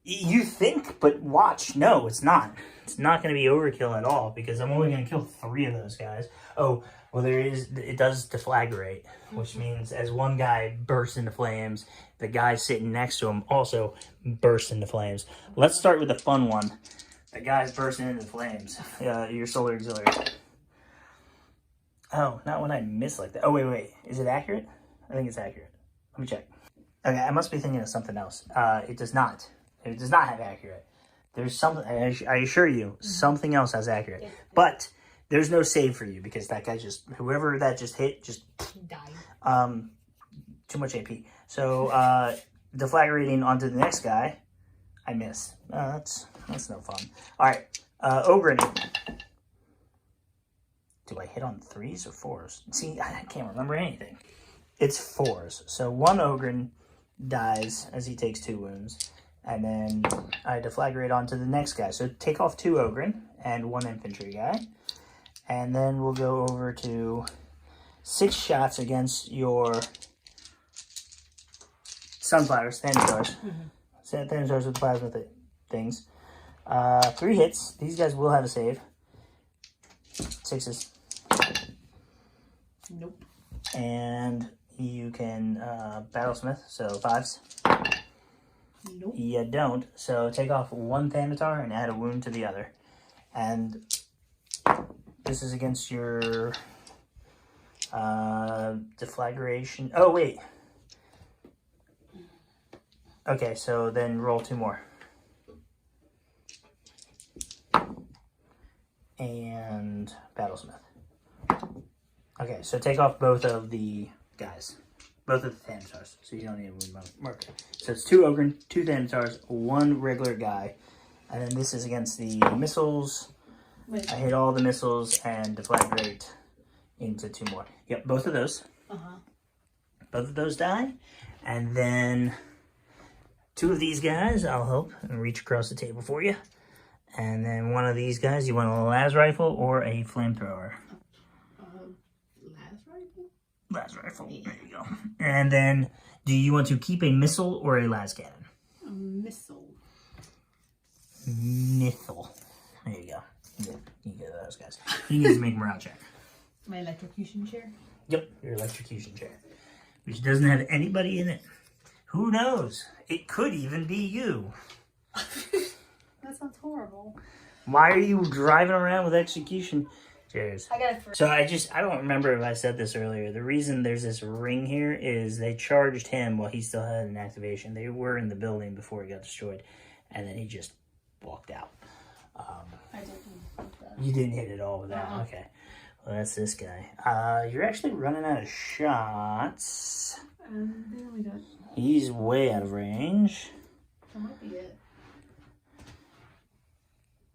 You think, but watch. No, it's not. It's not going to be overkill at all, because I'm only going to kill 3 of those guys. Oh, well, it does deflagrate, which means as one guy bursts into flames, the guy sitting next to him also bursts into flames. Let's start with the fun one. The guy's bursting into flames. Your solar auxiliary. Oh, not when I miss like that. Oh, wait. Is it accurate? I think it's accurate. Let me check. Okay, I must be thinking of something else. It does not. It does not have accurate. There's something, I assure you, something else has accurate. But there's no save for you, because that guy whoever that just hit, just died. Too much AP. So, deflagrating onto the next guy, I miss. That's no fun. All right, Ogren. Do I hit on 3s or 4s? See, I can't remember anything. It's 4s. So 1 Ogren dies as he takes 2 wounds. And then I deflagrate onto the next guy. So take off 2 Ogren and 1 infantry guy. And then we'll go over to 6 shots against your sunflowers, Thanators. Thanators with plasma things. 3 hits. These guys will have a save. 6s. Nope. And you can battlesmith, so 5s. Nope. You don't. So take off 1 Thanatar and add a wound to the other. And this is against your deflagration. Oh, wait. Okay, so then roll 2 more. And battlesmith. Okay, so take off both of the guys. Both of the Thanatars. So you don't need a wound marker. So it's 2 Ogren, 2 Thanatars, 1 regular guy. And then this is against the missiles. Wait. I hit all the missiles and deflagrate into 2 more. Yep, both of those. Both of those die. And then 2 of these guys, I'll help and reach across the table for you. And then 1 of these guys, you want a las rifle or a flamethrower? Las rifle. There you go. And then, do you want to keep a missile or a las cannon? A missile. Missile. There you go. You get those guys. He needs to make a morale check. My electrocution chair? Yep, your electrocution chair. Which doesn't have anybody in it. Who knows? It could even be you. That sounds horrible. Why are you driving around with execution chairs? I got it for... So I don't remember if I said this earlier. The reason there's this ring here is they charged him while he still had an activation. They were in the building before he got destroyed. And then he just walked out. I didn't hit that. You didn't hit it all with that. Okay. Well, that's this guy. You're actually running out of shots. They only got... He's way out of range. That might be it.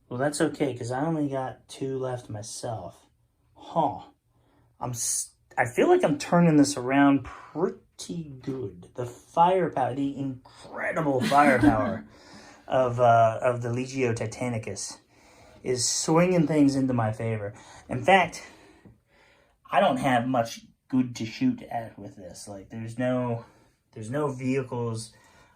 Well, that's okay, because I only got 2 left myself. Huh. I feel like I'm turning this around pretty good. The firepower, the incredible firepower of the Legio Titanicus is swinging things into my favor. In fact, I don't have much good to shoot at with this. Like, there's no vehicles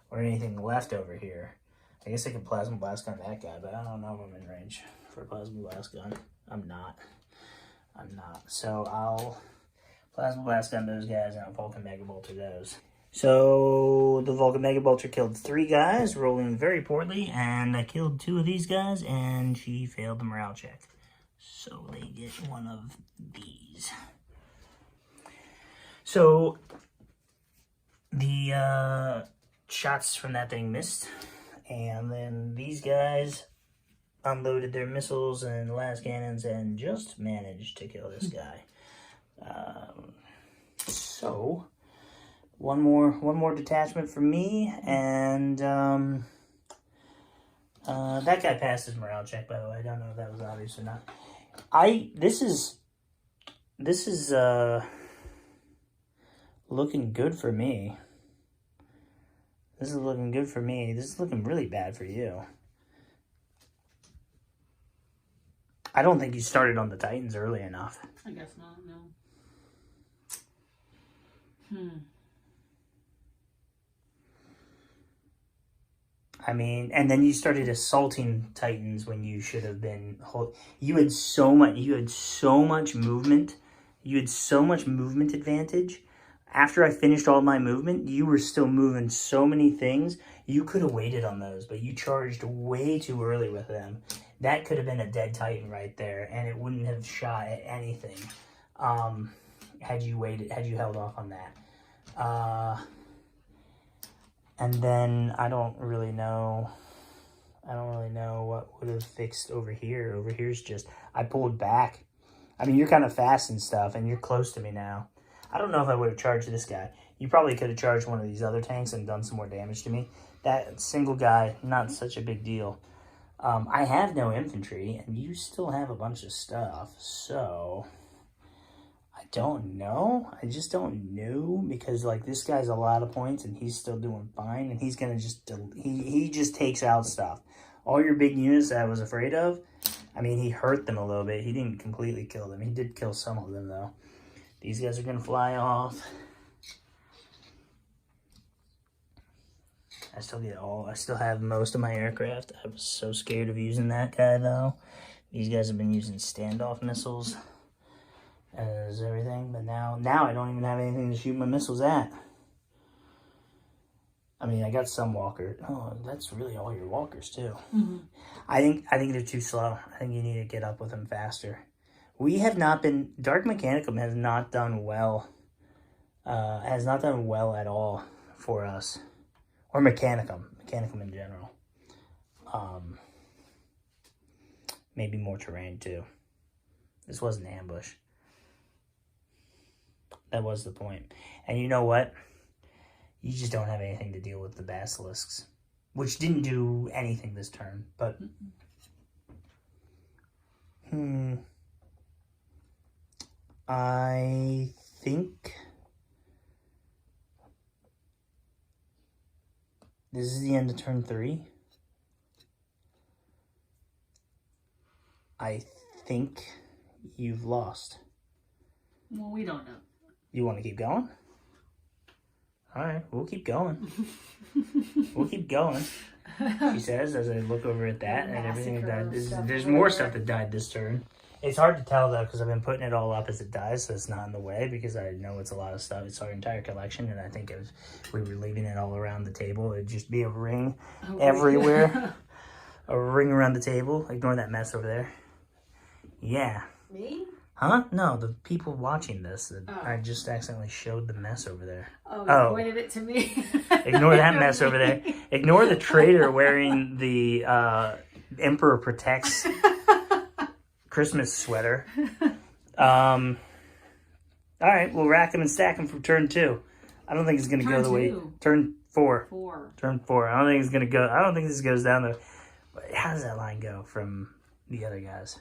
or anything left over here. I guess I could plasma blast gun that guy, but I don't know if I'm in range for a plasma blast gun. I'm not. So I'll plasma blast gun those guys and I'll Vulcan Mega Bolter those. So the Vulcan Mega Bolter killed 3 guys, rolling very poorly, and I killed 2 of these guys, and she failed the morale check. So they get 1 of these. So the shots from that thing missed. And then these guys unloaded their missiles and las cannons and just managed to kill this guy. So one more detachment for me, and that guy passed his morale check, by the way. I don't know if that was obvious or not. This is looking good for me. This is looking good for me. This is looking really bad for you. I don't think you started on the Titans early enough. I guess not, no. I mean, and then you started assaulting Titans when you should have been. You had so much movement. You had so much movement advantage. After I finished all my movement, you were still moving so many things. You could have waited on those, but you charged way too early with them. That could have been a dead Titan right there, and it wouldn't have shot at anything had you held off on that. And then I don't really know what would have fixed over here. Over here's just, I pulled back. I mean, you're kind of fast and stuff, and you're close to me now. I don't know if I would have charged this guy. You probably could have charged one of these other tanks and done some more damage to me. That single guy, not such a big deal. I have no infantry, and you still have a bunch of stuff, so I don't know. I just don't know because like this guy's a lot of points and he's still doing fine and he's gonna just he just takes out stuff. All your big units that I was afraid of. I mean, he hurt them a little bit. He didn't completely kill them. He did kill some of them though. These guys are gonna fly off. I still have most of my aircraft. I was so scared of using that guy though. These guys have been using standoff missiles as everything, but now I don't even have anything to shoot my missiles at. I mean, I got some walker. Oh, that's really all your walkers too. Mm-hmm. I think they're too slow. I think you need to get up with them faster. We have not been. Dark Mechanicum has not done well. Has not done well at all for us, or Mechanicum in general. Maybe more terrain too. This was an ambush. That was the point. And you know what? You just don't have anything to deal with the basilisks, which didn't do anything this turn. But I think this is the end of turn 3. I think you've lost. Well, we don't know. You want to keep going? All right, we'll keep going. We'll keep going. She says as I look over at that and everything that died. There's more stuff that died this turn. It's hard to tell though because I've been putting it all up as it dies, so it's not in the way because I know it's a lot of stuff. It's our entire collection, and I think if we were leaving it all around the table, it'd just be a ring everywhere. A ring around the table. Ignore that mess over there. Yeah. Me? Huh? No, the people watching this. I just accidentally showed the mess over there. Oh, you pointed it to me. Ignore that mess over there. Ignore the traitor wearing the Emperor Protects Christmas sweater. All right, we'll rack them and stack them from turn 2. I don't think it's going to go the way... Turn 4. Turn 4. I don't think it's going to go... I don't think this goes down the... How does that line go from the other guys?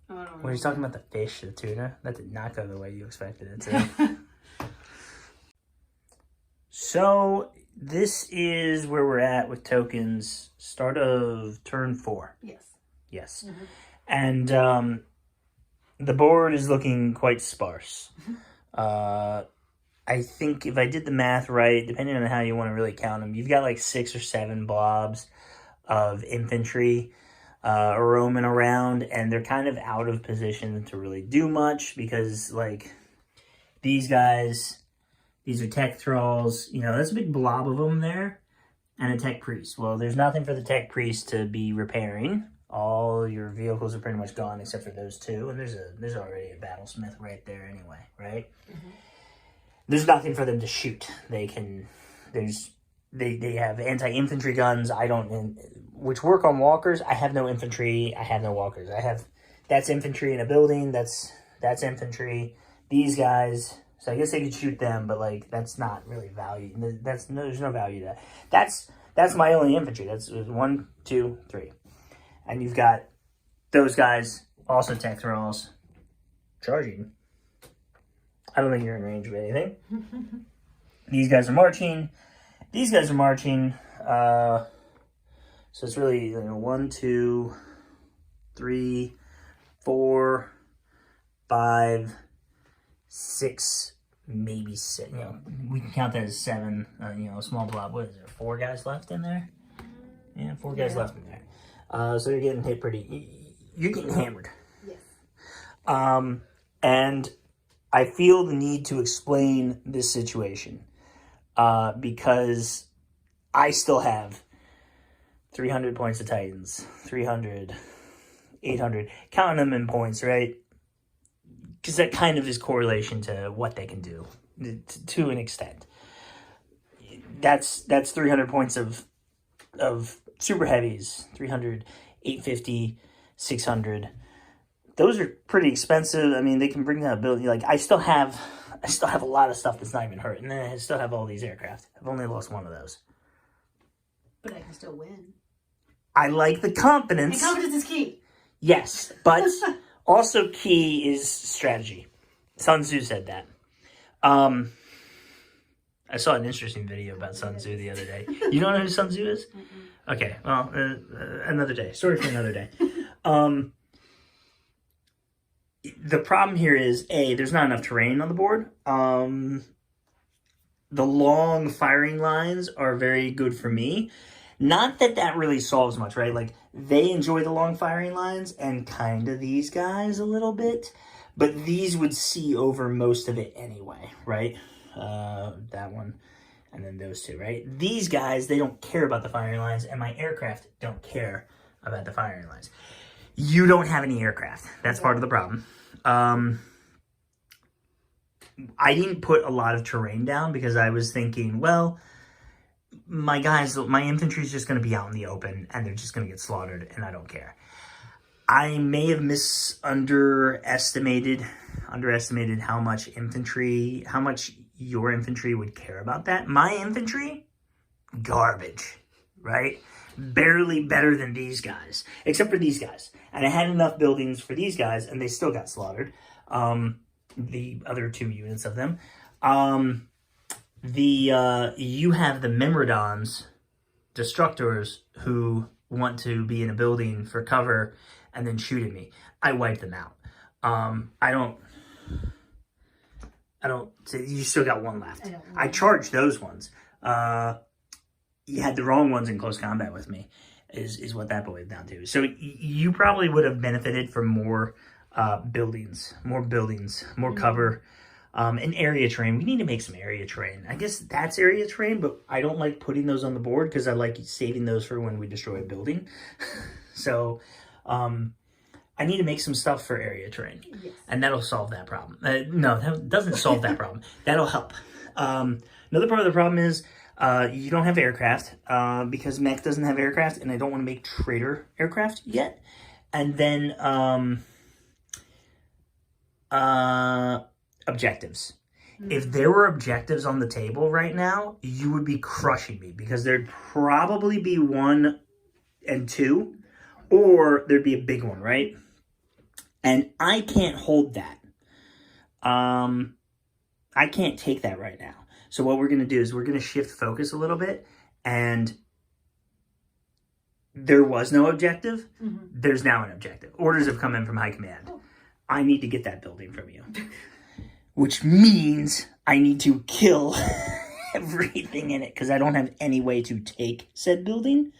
When you're talking about the fish, the tuna, that did not go the way you expected it to. So, this is where we're at with tokens. Start of turn 4. Yes. Mm-hmm. And the board is looking quite sparse. I think if I did the math right, depending on how you want to really count them, you've got like 6 or 7 blobs of infantry roaming around, and they're kind of out of position to really do much because like these guys, these are tech thralls, you know, that's a big blob of them there, and a tech priest. Well, there's nothing for the tech priest to be repairing. All your vehicles are pretty much gone except for those 2, and there's already a battlesmith right there anyway, right? Mm-hmm. There's nothing for them to shoot. They have anti-infantry guns. Which work on walkers. I have no infantry. I have no walkers. That's infantry in a building. That's infantry. These guys. So I guess they could shoot them, but like that's not really value. There's no value to that. That's my only infantry. That's 1, 2, 3, and you've got those guys also tech thralls charging. I don't think you're in range of anything. These guys are marching. These guys are marching. So it's really 1, 2, 3, 4, 5, 6, maybe 6. You know, we can count that as 7. A small blob. What is there? 4 guys left in there? Yeah, 4 guys left in there. So you're getting hit pretty. You're getting hammered. Yes. And I feel the need to explain this situation because I still have 300 points of Titans, 300, 800, counting them in points, right? Because that kind of is correlation to what they can do to an extent. That's 300 points of super heavies, 300, 850, 600. Those are pretty expensive. I mean, they can bring that ability. Like I still have a lot of stuff that's not even hurt, and then I still have all these aircraft. I've only lost 1 of those. But I can still win. I like the confidence. And confidence is key. Yes, but also key is strategy. Sun Tzu said that. I saw an interesting video about Sun Tzu the other day. You don't know who Sun Tzu is? Okay, well, another day. Story for another day. The problem here is, A, there's not enough terrain on the board. The long firing lines are very good for me. Not that that really solves much, right? Like, they enjoy the long firing lines and kind of these guys a little bit. But these would see over most of it anyway, right? That one and then those two, right? These guys, they don't care about the firing lines, and my aircraft don't care about the firing lines. You don't have any aircraft. That's part of the problem. I didn't put a lot of terrain down because I was thinking, well, my infantry is just going to be out in the open and they're just going to get slaughtered and I don't care. I may have underestimated how much your infantry would care about that. My infantry, garbage, right? Barely better than these guys, except for these guys. And I had enough buildings for these guys and they still got slaughtered. The other 2 units of them. You have the Myrmidons, Destructors, who want to be in a building for cover and then shoot at me. I wipe them out. You still got 1 left. I charged those ones. You had the wrong ones in close combat with me, is what that boils down to. So you probably would have benefited from more buildings, more cover, and area terrain. We need to make some area terrain. I guess that's area terrain, but I don't like putting those on the board because I like saving those for when we destroy a building. So I need to make some stuff for area terrain, and that'll solve that problem. No, that doesn't solve that problem. That'll help. Another part of the problem is you don't have aircraft because mech doesn't have aircraft, and I don't want to make Traitor aircraft yet. And then objectives. If there were objectives on the table right now, you would be crushing me because there'd probably be 1 and 2, or there'd be a big one, right? And I can't hold that. I can't take that right now. So what we're going to do is we're going to shift focus a little bit, and there was no objective. There's now an objective. Orders have come in from high command. I need to get that building from you. Which means I need to kill everything in it because I don't have any way to take said building.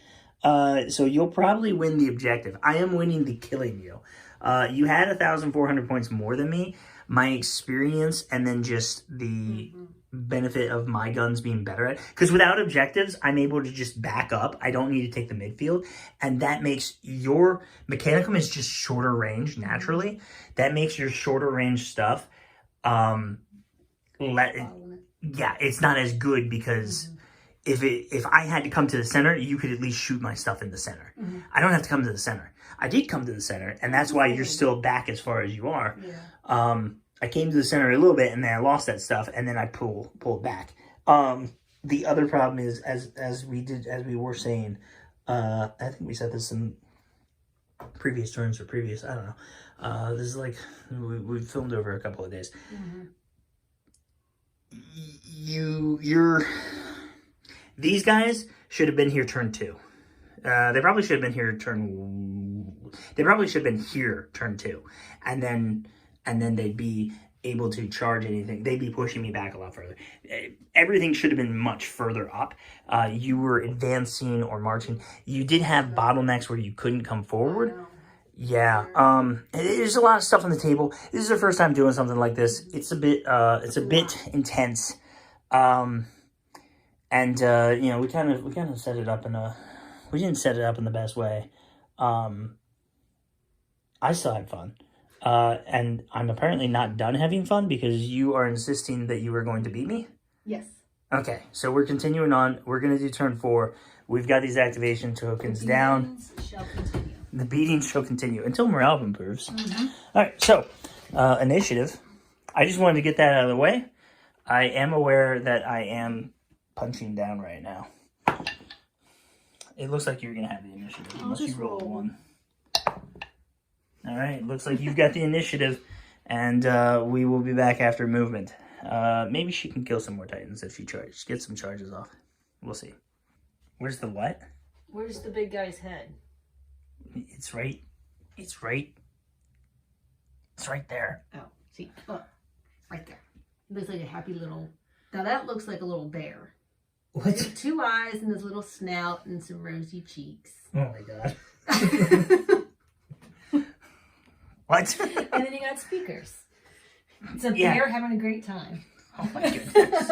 So you'll probably win the objective. I am winning the killing you. You had 1,400 points more than me. My experience and then just the benefit of my guns being better at, because without objectives, I'm able to just back up. I don't need to take the midfield, and that makes your Mechanicum is just shorter range naturally. That makes your shorter range stuff, it's not as good because if I had to come to the center, you could at least shoot my stuff in the center. I don't have to come to the center. I did come to the center, and that's why you're still back as far as you are. I came to the center a little bit, and then I lost that stuff, and then I pulled back. The other problem is, as we were saying, I think we said this in previous turns or previous, I don't know. This is like, we filmed over a couple of days. These guys should have been here turn 2. They probably should have been here turn 2. And then they'd be able to charge anything. They'd be pushing me back a lot further. Everything should have been much further up. You were advancing or marching. You did have bottlenecks where you couldn't come forward. Yeah. There's a lot of stuff on the table. This is the first time doing something like this. It's a bit intense. We kind of set it up we didn't set it up in the best way. I still had fun. And I'm apparently not done having fun because you are insisting that you are going to beat me? Yes. Okay, so we're continuing on. We're going to do turn 4. We've got these activation tokens down. The beatings shall continue until morale improves. All right, so initiative. I just wanted to get that out of the way. I am aware that I am punching down right now. It looks like you're going to have the initiative unless you roll a 1. All right, looks like you've got the initiative, And we will be back after movement. Maybe she can kill some more Titans if she tries. Get some charges off. We'll see. Where's the what? Where's the big guy's head? It's right. It's right. It's right there. Oh, see, look, right there. It looks like a happy little. Now that looks like a little bear. What? With 2 eyes and this little snout and some rosy cheeks. Oh my god. What? And then you got speakers. It's a Yeah. bear having a great time. Oh my goodness.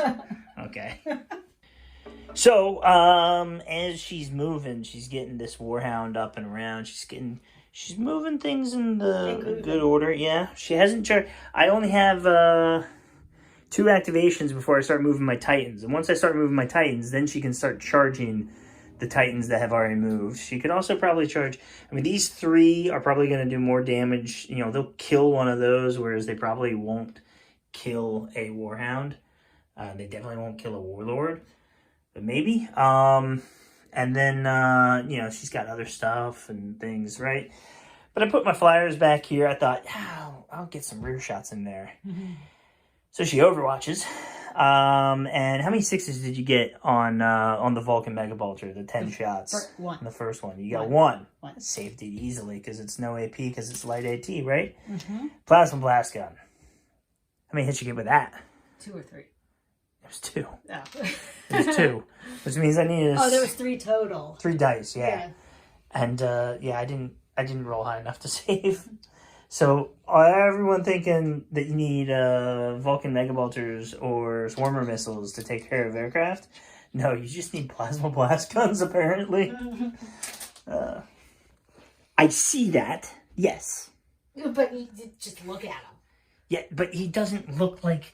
Okay. So, as she's moving, she's getting this warhound up and around. She's moving things in the good order. Yeah, she hasn't charged. I only have 2 activations before I start moving my Titans. And once I start moving my Titans, then she can start charging the Titans that have already moved. She could also probably charge. I mean, these 3 are probably going to do more damage. You know, they'll kill one of those, whereas they probably won't kill a warhound. They definitely won't kill a warlord, but maybe. And then, you know, she's got other stuff and things, right? But I put my flyers back here. I thought, I'll get some rear shots in there. Mm-hmm. So she overwatches. And how many 6s did you get on the Vulcan Mega Bolter? The 10 shots. 1. The first one. You got 1. 1. Saved it easily because it's no AP because it's light AT, right? Mm-hmm. Plasma Blast Gun. How many hits you get with that? 2 or 3. It was 2. Oh. It was 2. Which means I needed There was 3 total. 3 dice, yeah. And I didn't roll high enough to save. So everyone thinking that you need Vulcan Mega Bolters or Swarmer missiles to take care of aircraft. No, you just need plasma blast guns, apparently. I see that. Yes. But you just look at him. Yeah, but he doesn't look like.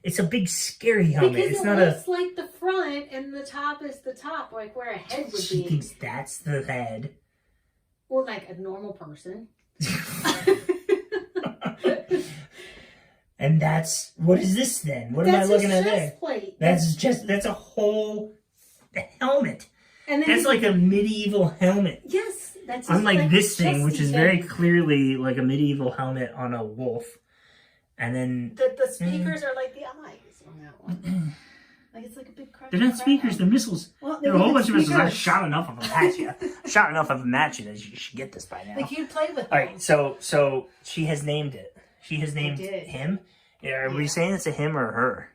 It's a big scary helmet. Because it's it not looks like the front and the top is the top, like where a head would She be. thinks that's the head. Well, like a normal person. And that's what is this then? What am I looking at there? Plate. That's a whole helmet. And then That's like a medieval helmet. yes, that's Unlike like this thing, which chesty is very thing. clearly like a medieval helmet on a wolf. And then The speakers are like the eyes on that one. Like it's like a big crack. they're not speakers, they're missiles. Well, There are a whole bunch of missiles. I speakers. shot enough of them at you. Shot enough of them at you that you should get this by now. Like you play with them. All right, so she has named it. She has named did. him. Yeah, are we Yeah. saying it's a him or a her?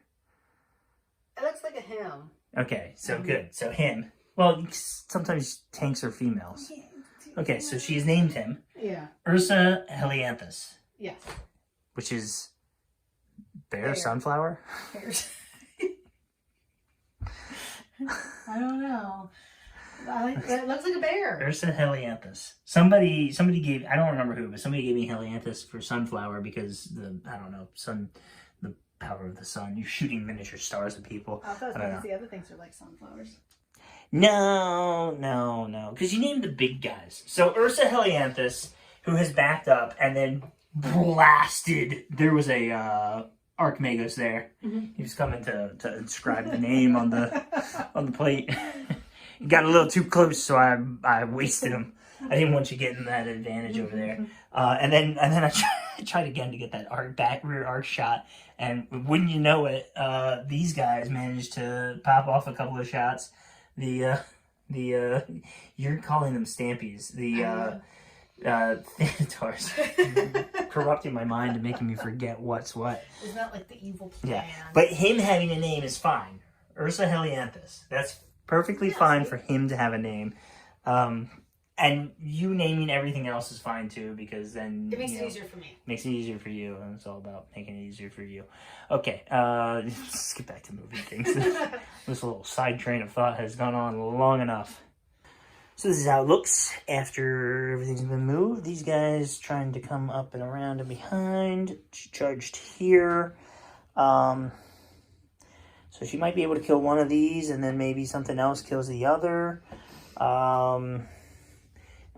It looks like a him. Okay, so good. So him. Well, sometimes tanks are females. Okay, so she's named him Yeah. Ursa Helianthus, Yes. which is Bear. sunflower. I don't know. It looks like a bear. Ursa Helianthus. Somebody gave, I don't remember who, but somebody gave me Helianthus for sunflower because the power of the sun. You're shooting miniature stars at people. I thought I don't know. the other things are like sunflowers. No. Because you named the big guys. So Ursa Helianthus, who has backed up and then blasted. There was a Archmagos there. Mm-hmm. He was coming to inscribe the name on the plate. He got a little too close, so I wasted him. I didn't want you getting that advantage over there. And then I tried again to get that rear arc shot, and wouldn't you know it, these guys managed to pop off a couple of shots. You're calling them Stampies. The Traitors. Corrupting my mind and making me forget what's what. Isn't that like the evil plan? Yeah, but him having a name is fine. Ursa Helianthus. That's perfectly fine for him to have a name. And you naming everything else is fine too, because then It makes it easier for me. Makes it easier for you, and it's all about making it easier for you. Okay, let's get back to moving things. This little side train of thought has gone on long enough. So this is how it looks after everything's been moved. These guys trying to come up and around and behind. She charged here. So she might be able to kill one of these, and then maybe something else kills the other.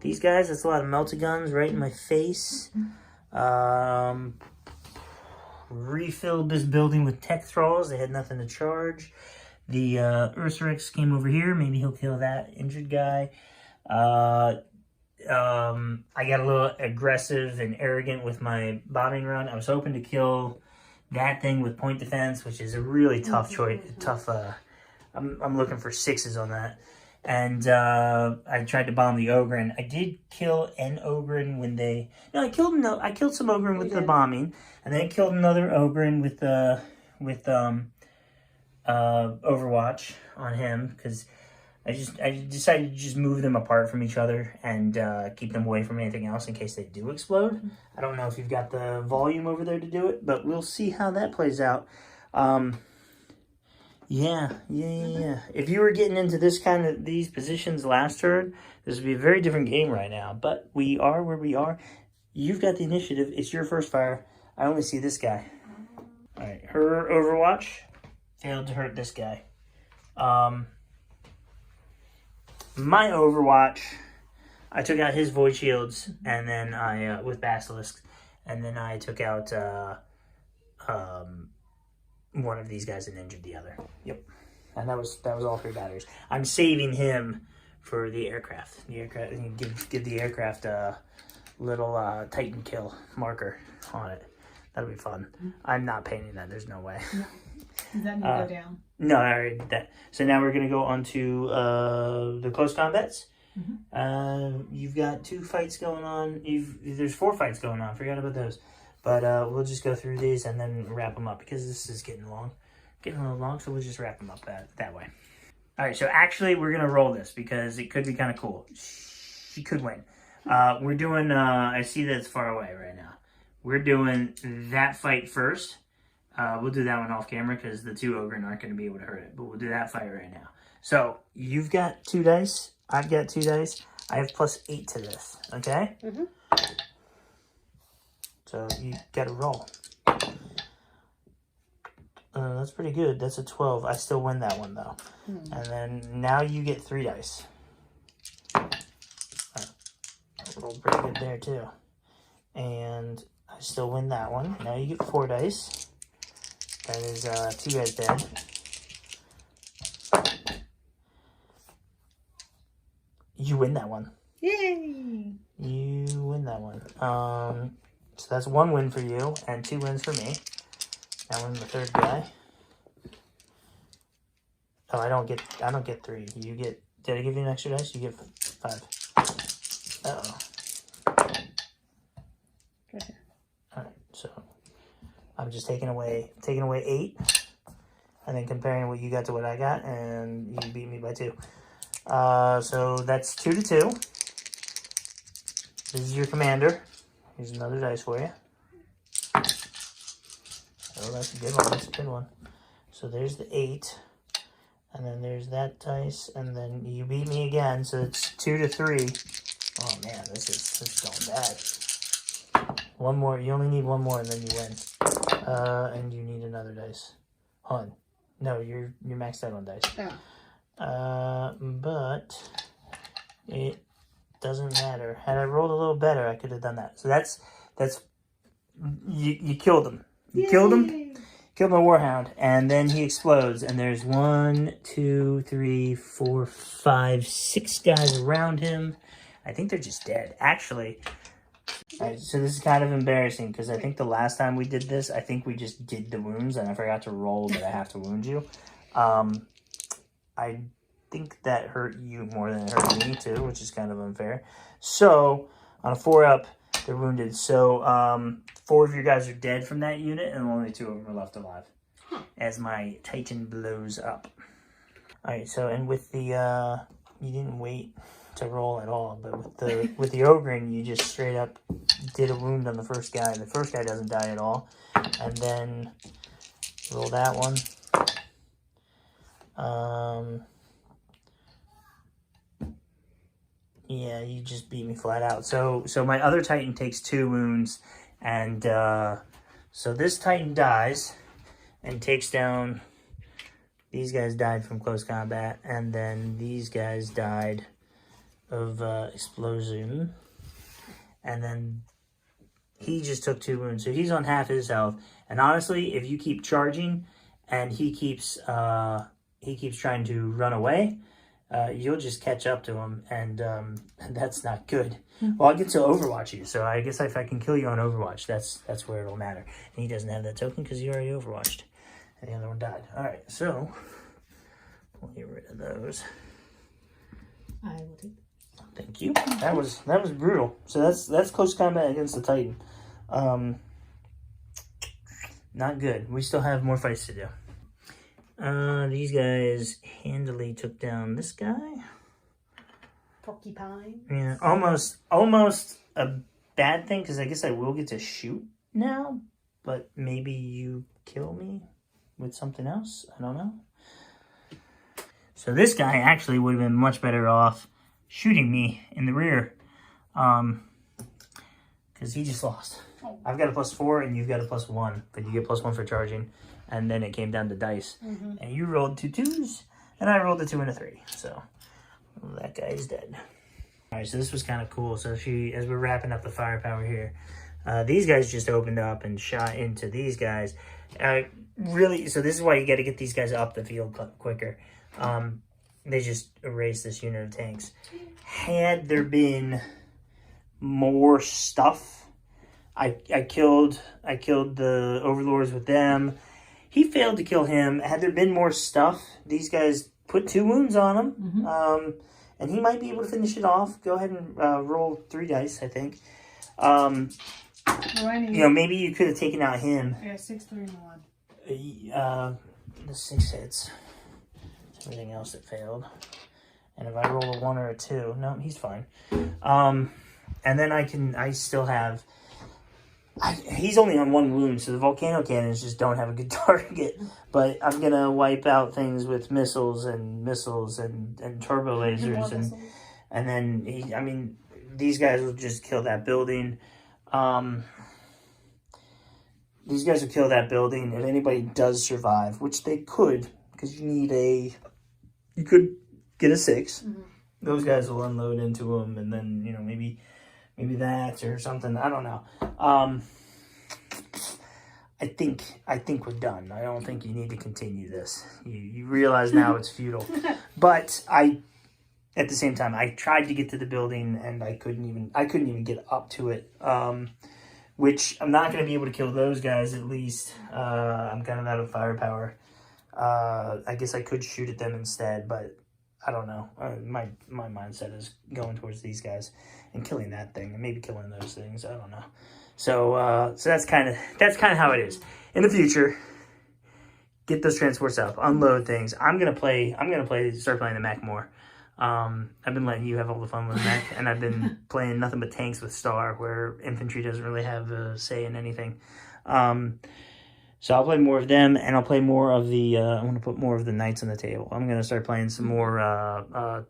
These guys, that's a lot of melted guns right in my face. Refilled this building with tech thralls. They had nothing to charge. The Ursa Rex came over here. Maybe he'll kill that injured guy. I got a little aggressive and arrogant with my bombing run. I was hoping to kill that thing with point defense, which is a really tough choice. Tough. I'm looking for 6s on that. And I tried to bomb the Ogren. I did kill an Ogren when they... No, I killed some Ogren with the bombing. And then I killed another Ogren with Overwatch on him. Because I decided to just move them apart from each other and keep them away from anything else in case they do explode. I don't know if you've got the volume over there to do it, but we'll see how that plays out. Yeah. If you were getting into these positions last turn, this would be a very different game right now. But we are where we are. You've got the initiative. It's your first fire. I only see this guy. All right, her Overwatch failed to hurt this guy. My Overwatch, I took out his void shields, and then I with basilisks, and then I took out one of these guys and injured the other. Yep, and that was all 3 batteries. I'm saving him for the aircraft. The aircraft, give the aircraft a little Titan kill marker on it. That'll be fun. I'm not painting that. There's no way. No. Does that need to go down? No, I already did that. So now we're gonna go on to the close combats. You've got 2 fights going on. There's 4 fights going on. Forgot about those. But we'll just go through these and then wrap them up because this is getting long. Getting a little long, so we'll just wrap them up that way. All right, so actually we're going to roll this because it could be kind of cool. She could win. We're doing, I see that it's far away right now. We're doing that fight first. We'll do that one off camera because the 2 Ogren aren't going to be able to hurt it. But we'll do that fight right now. So you've got 2 dice. I've got 2 dice. I have +8 to this, okay? So you gotta roll. That's pretty good. That's a 12. I still win that one though. And then now you get 3 dice. I rolled pretty good there too. And I still win that one. Now you get 4 dice. That is 2 guys dead. You win that one. Yay! You win that one. So that's 1 win for you and 2 wins for me. Now I'm the 3rd guy. Oh, I don't get 3. You get, did I give you an extra dice? You get 5. Uh-oh. Okay. Alright, so I'm just taking away 8 and then comparing what you got to what I got, and you beat me by 2. So that's 2 to 2. This is your commander. Here's another dice for you. Oh, that's a good one. That's a good one. So there's the 8. And then there's that dice. And then you beat me again. So it's 2 to 3. Oh, man. This is going bad. 1 more. You only need 1 more and then you win. And you need another dice. Hold on. No, you're maxed out on dice. Oh. But it doesn't matter. Had I rolled a little better, I could have done that. So that's you killed him. You killed him. Killed my Warhound, and then he explodes. And there's 1, 2, 3, 4, 5, 6 guys around him. I think they're just dead. Actually, so this is kind of embarrassing because I think the last time we did this, I think we just did the wounds, and I forgot to roll that I have to wound you. I think that hurt you more than it hurt me too, which is kind of unfair. So on a 4-up, they're wounded. So 4 of your guys are dead from that unit, and only 2 of them are left alive. As my Titan blows up. All right. So and with the you didn't wait to roll at all, but with the Ogren, you just straight up did a wound on the first guy. The first guy doesn't die at all, and then roll that one. Yeah, you just beat me flat out. So my other Titan takes 2 wounds, and so this Titan dies and takes down. These guys died from close combat, and then these guys died of explosion, and then he just took 2 wounds. So he's on half his health. And honestly, if you keep charging, and he keeps trying to run away, you'll just catch up to him, and that's not good. Well, I'll get to Overwatch you, so I guess if I can kill you on Overwatch, that's where it'll matter. And he doesn't have that token because he already Overwatched, and the other one died. All right, so we'll get rid of those. I will take. Thank you. That was brutal. So that's close combat against the Titan. Not good. We still have more fights to do. These guys handily took down this guy. Porcupine. Yeah, almost a bad thing because I guess I will get to shoot now, but maybe you kill me with something else. I don't know. So this guy actually would have been much better off shooting me in the rear, because he just lost. I've got a +4 and you've got a +1, but you get +1 for charging, and then it came down to dice, and you rolled 2 2s, and I rolled a 2 and a 3, so that guy is dead. All right, so this was kind of cool. So as we're wrapping up the firepower here, these guys just opened up and shot into these guys. Really, so this is why you got to get these guys up the field quicker. They just erased this unit of tanks. Had there been more stuff, I killed the overlords with them. He failed to kill him. Had there been more stuff, these guys put 2 wounds on him, and he might be able to finish it off. Go ahead and roll 3 dice, I think. Maybe you could have taken out him. Yeah, 6, 3, and 1. The 6 hits. Everything else that failed. And if I roll a 1 or a 2, no, he's fine. And then I still have, he's only on 1 wound, so the volcano cannons just don't have a good target. But I'm going to wipe out things with missiles and turbo lasers. And then, these guys will just kill that building. These guys will kill that building if anybody does survive, which they could, because you could get a 6. Those guys will unload into them, and then, maybe that or something. I don't know. I think we're done. I don't think you need to continue this. You realize now it's futile. But at the same time, I tried to get to the building and I couldn't even get up to it. Which I'm not going to be able to kill those guys. At least I'm kind of out of firepower. I guess I could shoot at them instead, but I don't know. My mindset is going towards these guys and killing that thing, and maybe killing those things. I don't know. So that's kind of how it is. In the future, get those transports up, unload things. I'm gonna start playing the mech more. I've been letting you have all the fun with the mech, and I've been playing nothing but tanks with Star, where infantry doesn't really have a say in anything. So I'll play more of them, and I'll play more of the, I want to put more of the knights on the table. I'm going to start playing some more, I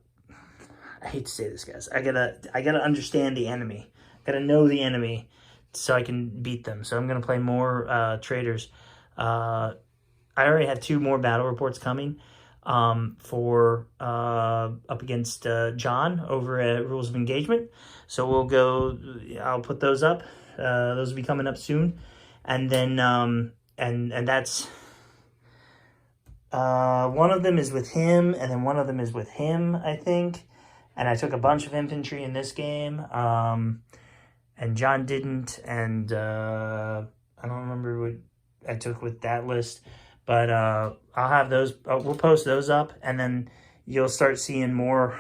hate to say this, guys. I gotta understand the enemy. Gotta know the enemy so I can beat them. So I'm going to play more Traitors. I already have 2 more battle reports coming for up against John over at Rules of Engagement. So I'll put those up. Those will be coming up soon. And then, and that's, one of them is with him, and then one of them is with him, I think. And I took a bunch of infantry in this game, and John didn't, and I don't remember what I took with that list, but I'll have those, we'll post those up, and then you'll start seeing more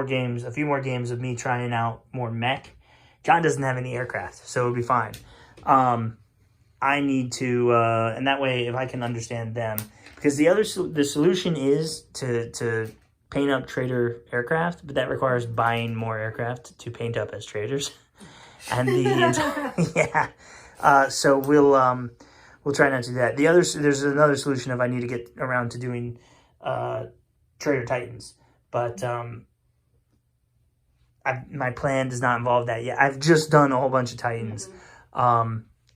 games, a few more games of me trying out more mech. John doesn't have any aircraft, so it'll be fine. I need to, and that way, if I can understand them, because the solution is to paint up Traitor aircraft, but that requires buying more aircraft to paint up as Traitors, and so we'll try not to do that. There's another solution if I need to get around to doing Traitor Titans, but my plan does not involve that yet. I've just done a whole bunch of Titans.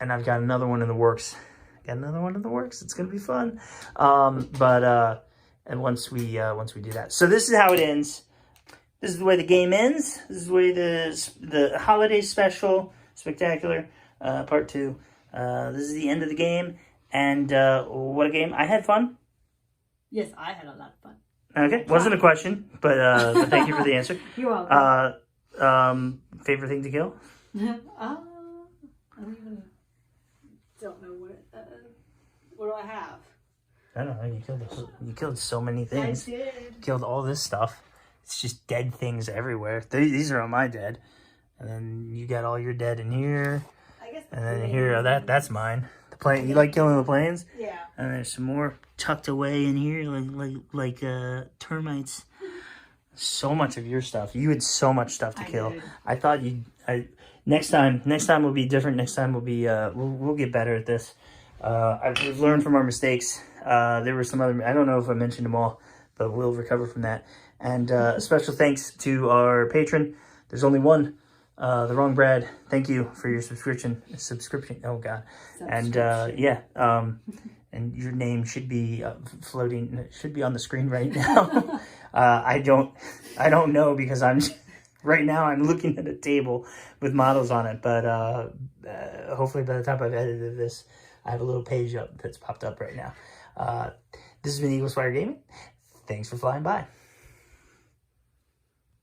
And I've got another one in the works. It's gonna be fun. And once we do that, so this is how it ends. This is the way the game ends. This is the way the holiday special spectacular part 2. This is the end of the game, and what a game! I had fun. Yes, I had a lot of fun. Okay, wasn't a question, but thank you for the answer. You're welcome. Favorite thing to kill? I don't know what do I have? I don't know. You killed so many things. I did. Killed all this stuff. It's just dead things everywhere. These are all my dead, and then you got all your dead in here, I guess. and then here that's mine. The plane. You like killing the planes? Yeah. And there's some more tucked away in here, like termites. So much of your stuff. You had so much stuff to kill. did. I thought next time will be different. Next time will be we'll get better at this. We've learned from our mistakes. There were some other, I don't know if I mentioned them all, but we'll recover from that. And special thanks to our patron. There's only one, the wrong Brad. Thank you for your subscription. Oh God. And and your name should be floating. Should be on the screen right now. I don't know because right now I'm looking at a table with models on it. But hopefully by the time I've edited this, I have a little page up that's popped up right now. This has been Eagle Spire Gaming. Thanks for flying by.